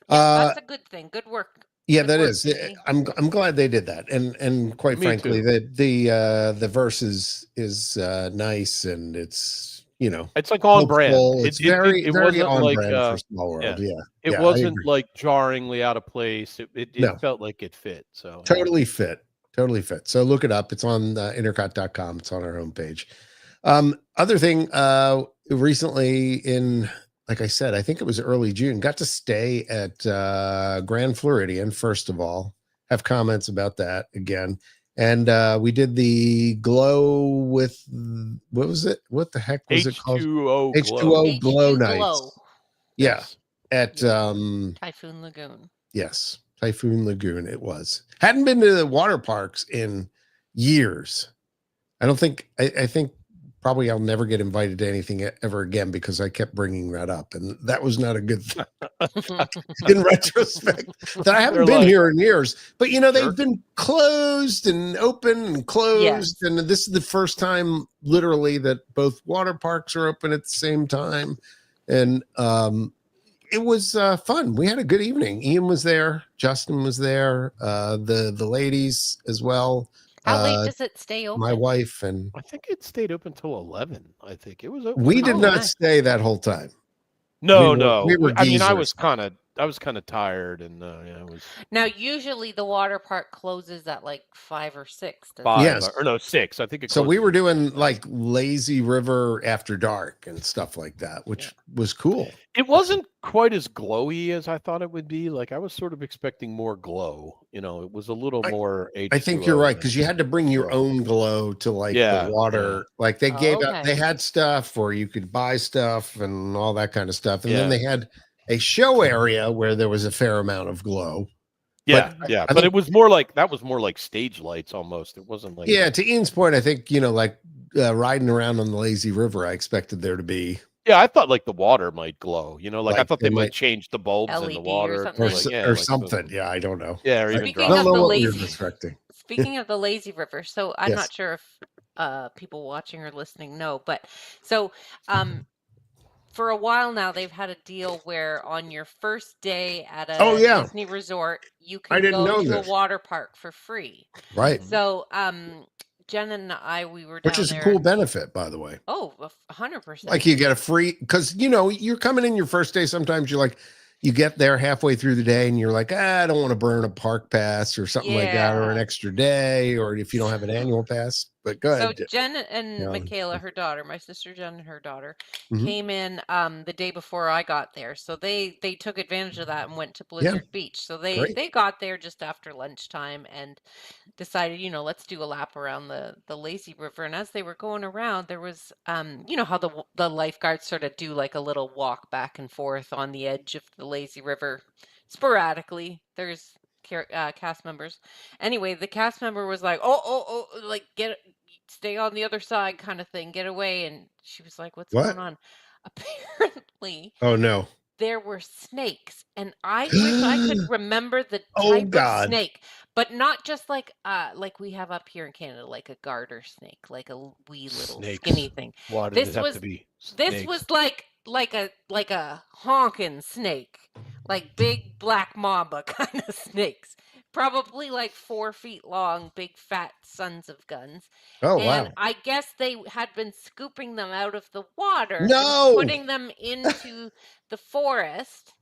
that's a good thing. Good work. Yeah, that is. I'm glad they did that, and quite frankly, the verses is nice, and it's it's like on brand. It's very on brand for Small World. Yeah, it wasn't like jarringly out of place. It felt like it fit. So totally fit. So look it up. It's on intercot.com. It's on our homepage. Other thing, recently in. Like I said, I think it was early June, got to stay at Grand Floridian, first of all, have comments about that again. And we did the glow with, what was it? What the heck was it called? H2O glow nights. Yeah. At Typhoon Lagoon. Yes. Typhoon Lagoon it was. Hadn't been to the water parks in years. I think probably I'll never get invited to anything ever again because I kept bringing that up, and that was not a good thing. In retrospect, that I haven't been here in years, but they've been closed and open and closed, and this is the first time, literally, that both water parks are open at the same time, and it was fun. We had a good evening. Ian was there, Justin was there, the ladies as well. How late does it stay open? My wife and I think it stayed open till 11. I think it was open. We did not stay that whole time. No. We were I mean, I was kind of tired, and it was. Now, usually the water park closes at like 5 or 6. 5 or no 6. I think it. So we were doing like lazy river after dark and stuff like that, which was cool. It wasn't quite as glowy as I thought it would be. Like I was sort of expecting more glow. It was a little more. I think you're right because you had to bring your own glow to the water. Like they gave out, they had stuff where you could buy stuff and all that kind of stuff, and then they had a show area where there was a fair amount of glow. Yeah, but it was more like stage lights almost. It wasn't like to Ian's point, I think like riding around on the lazy river, I expected there to be. Yeah, I thought like the water might glow. Like I thought they might change the bulbs LED in the water or something. Yeah, I don't know. Yeah, or even speaking of the lazy, speaking of the lazy river, so I'm not sure if people watching or listening know, but so for a while now, they've had a deal where on your first day at a Disney resort, you can go to a water park for free. Right. So, Jen and I, we were down Which is a cool benefit, by the way. Oh, 100%. Like you get a free, because, you're coming in your first day. Sometimes you're like, you get there halfway through the day and you're like, I don't want to burn a park pass or something like that, or an extra day, or if you don't have an annual pass. But go ahead. So Jen and Michaela, her daughter, my sister Jen and her daughter, came in the day before I got there. So they took advantage of that and went to Blizzard Beach. So they got there just after lunchtime and decided, let's do a lap around the lazy river. And as they were going around, there was how the lifeguards sort of do like a little walk back and forth on the edge of the lazy river sporadically. There's cast members. Anyway, the cast member was like, oh, like stay on the other side kind of thing, get away. And she was like, what's going on? Apparently, oh no, there were snakes, and I wish I could remember the type of snake, but not just like we have up here in Canada, like a garter snake, like a wee little skinny thing. Why did it have to be snakes? This was like a honking snake, like big black mamba kind of snakes, probably like 4 feet long, big fat sons of guns. Oh, and wow. I guess they had been scooping them out of the water and putting them into the forest.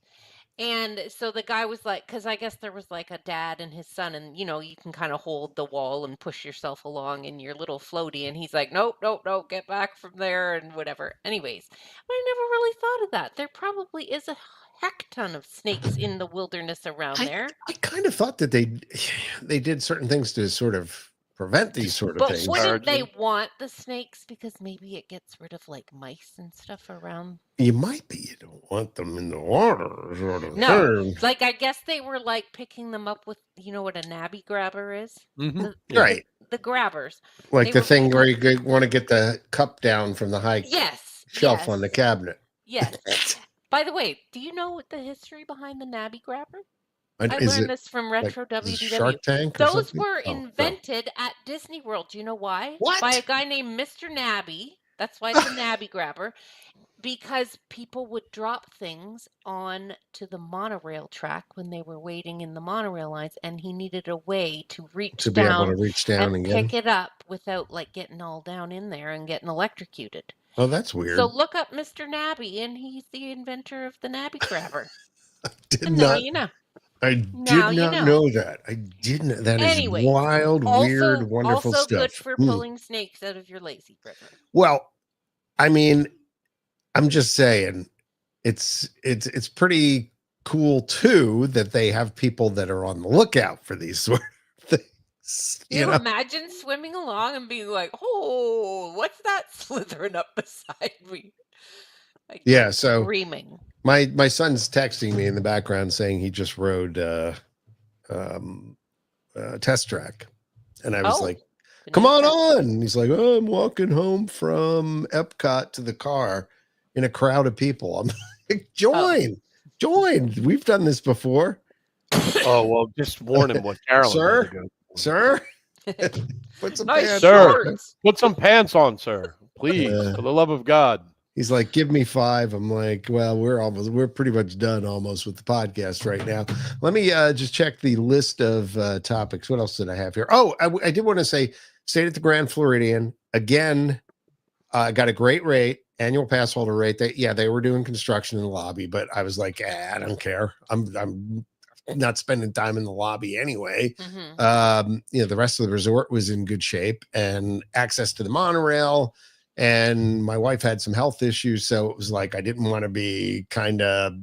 And so the guy was like, because I guess there was like a dad and his son, and you can kind of hold the wall and push yourself along in your little floaty. And he's like, nope, get back from there and whatever. Anyways, I never really thought of that. There probably is a heck ton of snakes in the wilderness around there. I kind of thought that they did certain things to sort of prevent these sort of things. But wouldn't they want the snakes because maybe it gets rid of like mice and stuff around? You might be. You don't want them in the water. No, like I guess they were like picking them up with, what a nabby grabber is? Right. The grabbers. Like the thing where you want to get the cup down from the high shelf on the cabinet. Yes. By the way, do you know the history behind the nabby grabber? I learned this from Retro WDW. Shark Tank Those were invented at Disney World. Do you know why? What? By a guy named Mr. Nabby. That's why it's a nabby grabber. Because people would drop things on to the monorail track when they were waiting in the monorail lines, and he needed a way to be able to reach down and pick it up without like getting all down in there and getting electrocuted. Oh, that's weird. So look up Mr. Nabby, and he's the inventor of the nabby grabber. I did not know that. I didn't. That is wild, weird, wonderful stuff. Also good for pulling snakes out of your lazy river. Well, I mean, I'm just saying, it's pretty cool too that they have people that are on the lookout for these sort of things. You imagine swimming along and being like, "Oh, what's that slithering up beside me?" Like, so screaming. My son's texting me in the background saying he just rode Test Track, and I was like, "Come on!" And he's like, "Oh, I'm walking home from Epcot to the car in a crowd of people." I'm like, "Join! We've done this before." Oh well, just warn him what Carolyn. Sir, put some pants on. Put some pants on, sir. Please, for the love of God. He's like, "Give me 5." I'm like, "Well, we're pretty much done almost with the podcast right now." Let me just check the list of topics. What else did I have here? Oh, I did want to say, stayed at the Grand Floridian again. Got a great rate, annual pass holder rate. They were doing construction in the lobby, but I was like, I don't care. I'm not spending time in the lobby anyway. The rest of the resort was in good shape, and access to the monorail. And my wife had some health issues, so it was like I didn't want to be kind of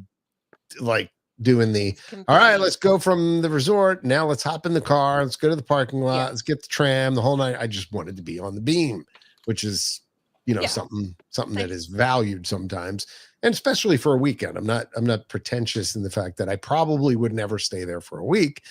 like doing all right, let's go from the resort, now let's hop in the car, let's go to the parking lot, let's get the tram, the whole night. I just wanted to be on the beam, which is something that is valued sometimes, and especially for a weekend. I'm not pretentious in the fact that I probably would never stay there for a week,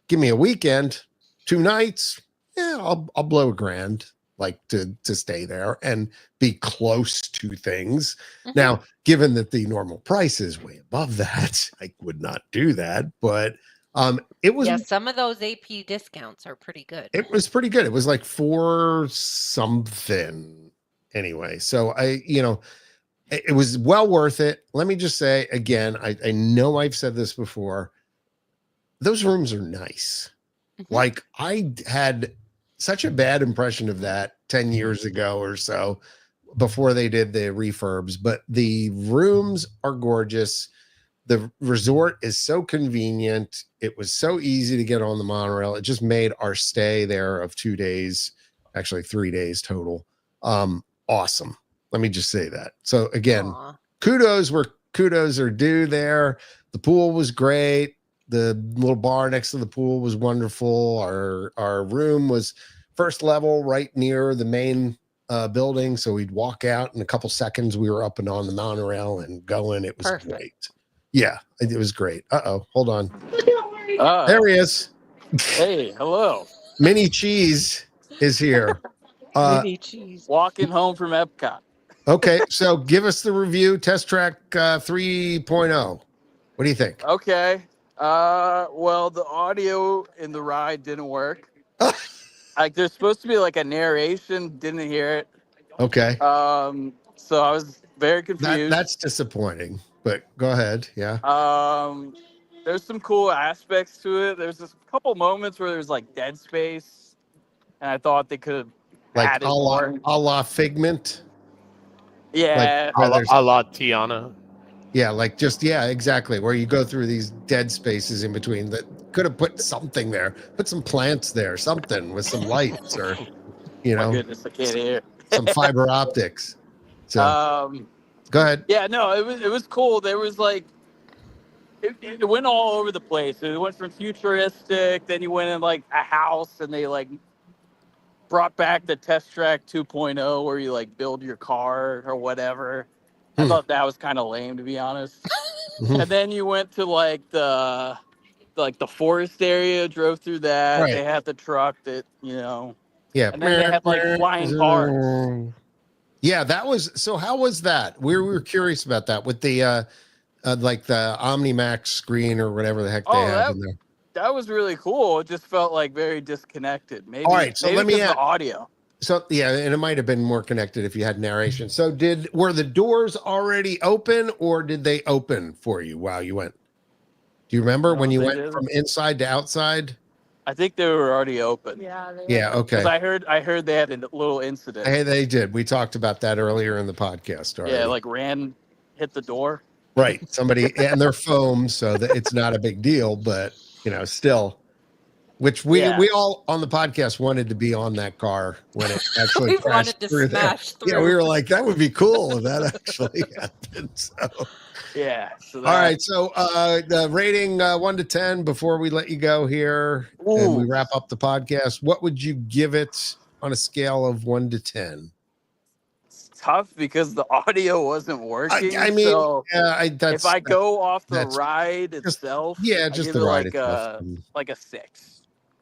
give me a weekend, 2 nights. Yeah, I'll blow $1,000 like to stay there and be close to things. Mm-hmm. Now, given that the normal price is way above that, I would not do that. But it was some of those AP discounts are pretty good. It was pretty good. It was like 4 something anyway. So it was well worth it. Let me just say again, I know I've said this before. Those rooms are nice. Mm-hmm. Like I had such a bad impression of that 10 years ago or so before they did the refurbs, but the rooms are gorgeous. The resort is so convenient. It was so easy to get on the monorail. It just made our stay there of 2 days, actually 3 days total, awesome. Let me just say that. So again, kudos are due there. The pool was great. The little bar next to the pool was wonderful. Our room was first level right near the main building. So we'd walk out in a couple seconds. We were up and on the monorail and going. It was great. Yeah, it was great. Hold on. There he is. Hey, hello. Mini Cheese is here. Mini Cheese. Walking home from Epcot. Okay, so give us the review. Test Track 3.0. What do you think? Okay. Well, the audio in the ride didn't work. Like, there's supposed to be like a narration. Didn't hear it. Okay. So I was very confused. That's disappointing. But go ahead. Yeah. There's some cool aspects to it. There's a couple moments where there's like dead space, and I thought they could have added more. A la Figment. Yeah. Like, a la Tiana. Yeah, like exactly. Where you go through these dead spaces in between that could have put something there, put some plants there, something with some lights or, My goodness, I can't hear. Some fiber optics. So. Go ahead. Yeah, no, it was cool. There was like, it went all over the place. It went from futuristic, then you went in like a house, and they like brought back the Test Track 2.0 where you like build your car or whatever. I thought that was kind of lame, to be honest. And then you went to like the forest area, drove through that. Right. They had the truck that Yeah, and then they had like flying cars. Yeah, that was so. How was that? We were curious about that with the like the OmniMax screen or whatever the heck they have in there. That was really cool. It just felt like very disconnected. Maybe. All right, so let me add the audio. So yeah, and it might have been more connected if you had narration. So were the doors already open, or did they open for you while you went? Do you remember when you went from inside to outside? I think they were already open. Yeah. Okay. Because I heard they had a little incident. Hey, they did. We talked about that earlier in the podcast already. Yeah, like hit the door. Right. Somebody and they're foam, so that it's not a big deal, but still. Which we all on the podcast wanted to be on that car when it actually crashed through there. Yeah, we were like, that would be cool if that actually happened. So yeah. All right. So the rating 1 to 10 before we let you go here and we wrap up the podcast. What would you give it on a scale of 1 to 10? It's tough because the audio wasn't working. I mean, so if I go off the ride itself, just the ride itself. Like a 6.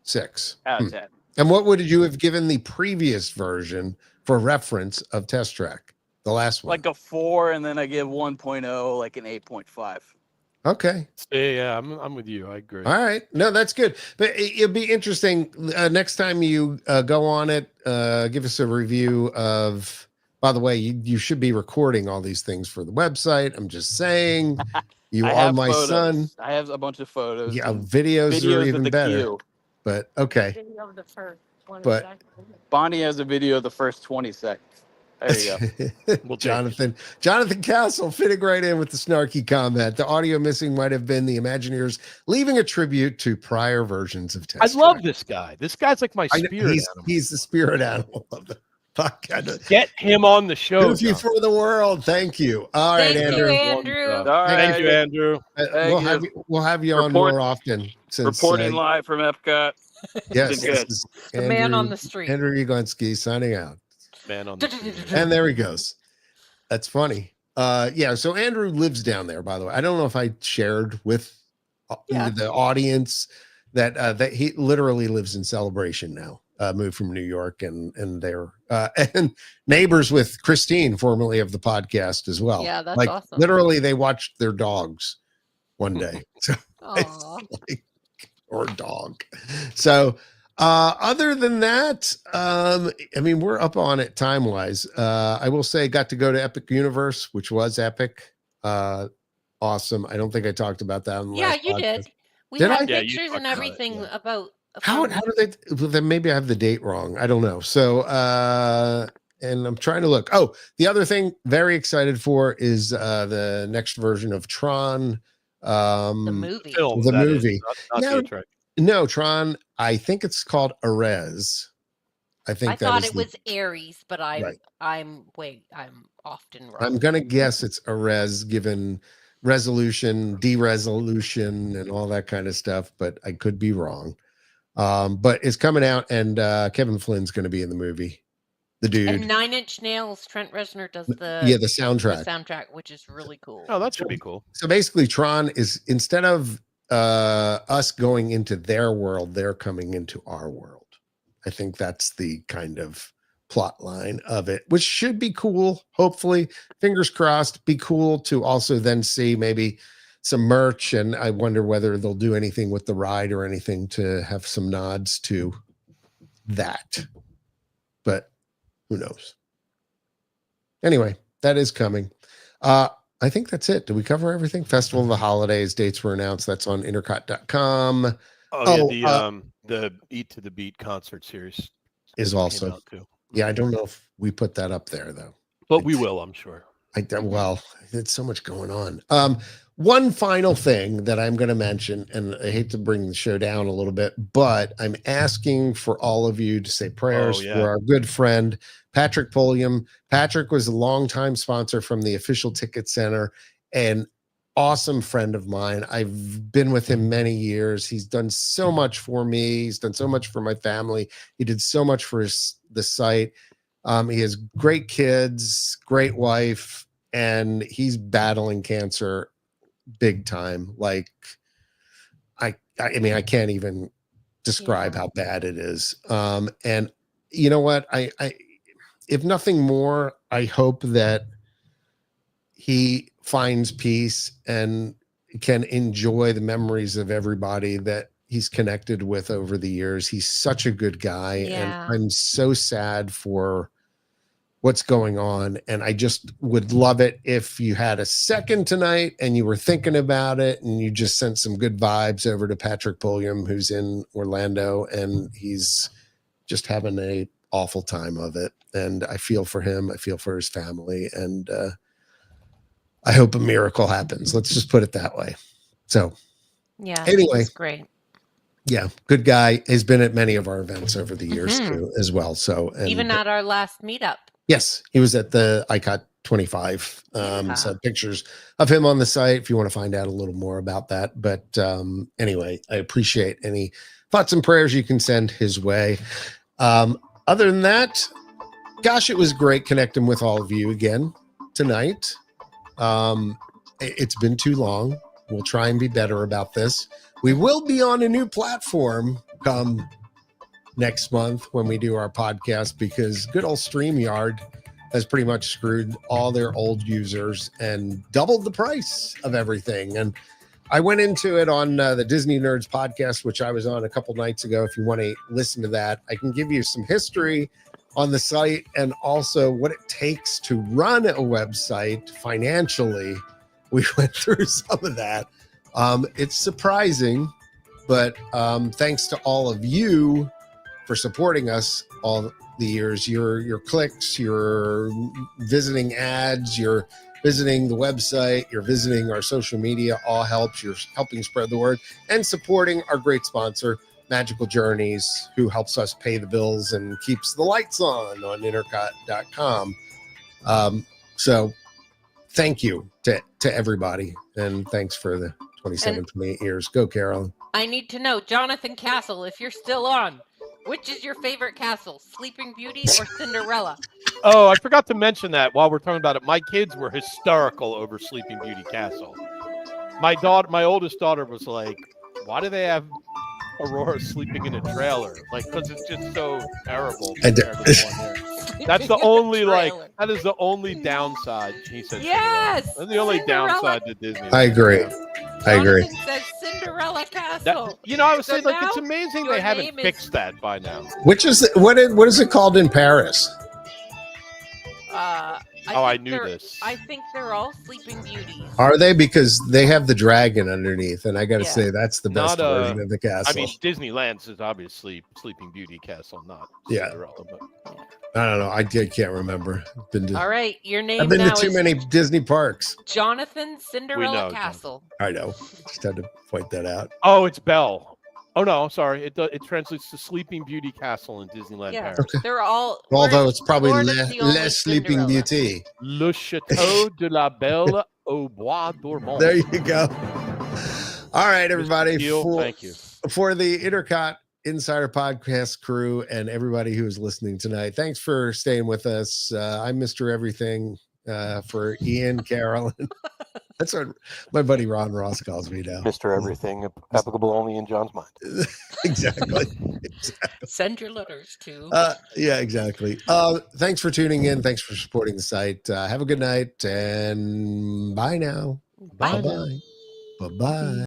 6 out of 10. And what would you have given the previous version for reference of Test Track? The last one. Like a 4, and then I give 1.0 like an 8.5. Okay. Yeah, I'm with you. I agree. All right. No, that's good. But it'll be interesting. Next time you go on it, give us a review of, by the way, you should be recording all these things for the website. I'm just saying, you are my son. I have a bunch of photos. Yeah, videos are even better. Queue. But okay. Video of the first 20 seconds. Bonnie has a video of the first 20 seconds. There you go. Jonathan Castle fitting right in with the snarky comment. The audio missing might have been the Imagineers leaving a tribute to prior versions of Test Track. I love this guy. This guy's like my spirit animal. He's the spirit animal of the podcast. Get him on the show. Goofy for the world. Thank you. All right, Andrew. Thank you, Andrew. We'll have you on more often. Reporting live from Epcot. Yes, the man on the street. Andrew Ugonski signing out. Man on the street. And there he goes. That's funny. So Andrew lives down there, by the way. I don't know if I shared with the audience that he literally lives in Celebration now. Moved from New York, and they're and neighbors with Christine, formerly of the podcast as well. Yeah, that's awesome. Literally, they watched their dogs one day. So or dog. So other than that, I mean, we're up on it time wise. I will say, got to go to Epic Universe, which was epic. Awesome. I don't think I talked about that on the last you podcast. Did. We did had I? pictures and everything about how do they? Well, then maybe I have the date wrong. I don't know. So and I'm trying to look. Oh, the other thing very excited for is the next version of Tron. The movie. Film, the movie. No, Tron. I think it's called Ares. I thought it was Ares, but I'm often wrong. I'm gonna guess it's Ares, given resolution, de-resolution, and all that kind of stuff, but I could be wrong. But it's coming out, and Kevin Flynn's going to be in the movie. The dude. And 9 Inch Nails, Trent Reznor does the soundtrack. The soundtrack, which is really cool. Oh, that should be cool. So basically, Tron is, instead of us going into their world, they're coming into our world. I think that's the kind of plot line of it, which should be cool. Hopefully, fingers crossed, be cool to also then see maybe some merch. And I wonder whether they'll do anything with the ride or anything to have some nods to that. But who knows? Anyway, that is coming. I think that's it. Did we cover everything? Festival of the Holidays, dates were announced. That's on intercot.com. The Eat to the Beat concert series is also. Yeah, I don't know if we put that up there though. But we will, I'm sure. Well, there's so much going on. One final thing that I'm going to mention, and I hate to bring the show down a little bit, but I'm asking for all of you to say prayers for our good friend, Patrick Pulliam. Patrick was a longtime sponsor from the Official Ticket Center and awesome friend of mine. I've been with him many years. He's done so much for me. He's done so much for my family. He did so much for the site. He has great kids, great wife, and he's battling cancer big time. Like I mean, I can't even describe how bad it is. And you know what? I if nothing more, I hope that he finds peace and can enjoy the memories of everybody that he's connected with over the years. He's such a good guy. And I'm so sad for what's going on. And I just would love it if you had a second tonight and you were thinking about it and you just sent some good vibes over to Patrick Pulliam, who's in Orlando, and he's just having a awful time of it. And I feel for him. I feel for his family. And I hope a miracle happens. Let's just put it that way. So anyway, that's great. Yeah, good guy. He's been at many of our events over the years too, as well. So even at our last meetup. Yes, he was at the ICOT 25. So pictures of him on the site if you want to find out a little more about that. But anyway, I appreciate any thoughts and prayers you can send his way. Other than that, gosh, it was great connecting with all of you again tonight. It's been too long. We'll try and be better about this. We will be on a new platform come next month when we do our podcast, because good old StreamYard has pretty much screwed all their old users and doubled the price of everything. And I went into it on the Disney Nerds podcast, which I was on a couple nights ago. If you want to listen to that, I can give you some history on the site and also what it takes to run a website financially. We went through some of that. It's surprising, but thanks to all of you for supporting us all the years. Your clicks, your visiting ads, your visiting the website, you're visiting our social media, all helps. You're helping spread the word and supporting our great sponsor, Magical Journeys, who helps us pay the bills and keeps the lights on intercot.com. So thank you to everybody. And thanks for the 28 years. Go, Carol. I need to know, Jonathan Castle, if you're still on, which is your favorite castle, Sleeping Beauty or Cinderella? Oh, I forgot to mention that while we're talking about it. My kids were hysterical over Sleeping Beauty Castle. My oldest daughter was like, why do they have Aurora sleeping in a trailer, like because it's just so terrible. That's the only that is the only downside. He said, yes, that's the only downside to Disney. I agree. I agree. Jonathan says Cinderella Castle. I would say like it's amazing they haven't fixed that by now. Which is what is it called in Paris? I knew this. I think they're all Sleeping Beauties. Are they? Because they have the dragon underneath, and I got to say that's the best version of the castle. I mean, Disneyland's is obviously Sleeping Beauty Castle, not Cinderella. But I don't know. I can't remember. All right, your name. I've been to too many Disney parks. Jonathan Cinderella Castle. I know. Just had to point that out. Oh, it's Belle. Oh no, sorry. It translates to Sleeping Beauty Castle in Disneyland Paris. Okay. They're all. Although it's probably less Sleeping Beauty. Le Château de la Belle au Bois Dormant. There you go. All right, everybody. Thank you for the INTERCOT Insider Podcast crew and everybody who is listening tonight. Thanks for staying with us. I'm Mr. Everything for Ian, Carolyn. That's what my buddy Ron Ross calls me now. Mr. Everything, applicable only in John's mind. Exactly. Send your letters to. Yeah, exactly. Thanks for tuning in. Thanks for supporting the site. Have a good night and bye now. Bye. Bye-bye. Bye-bye.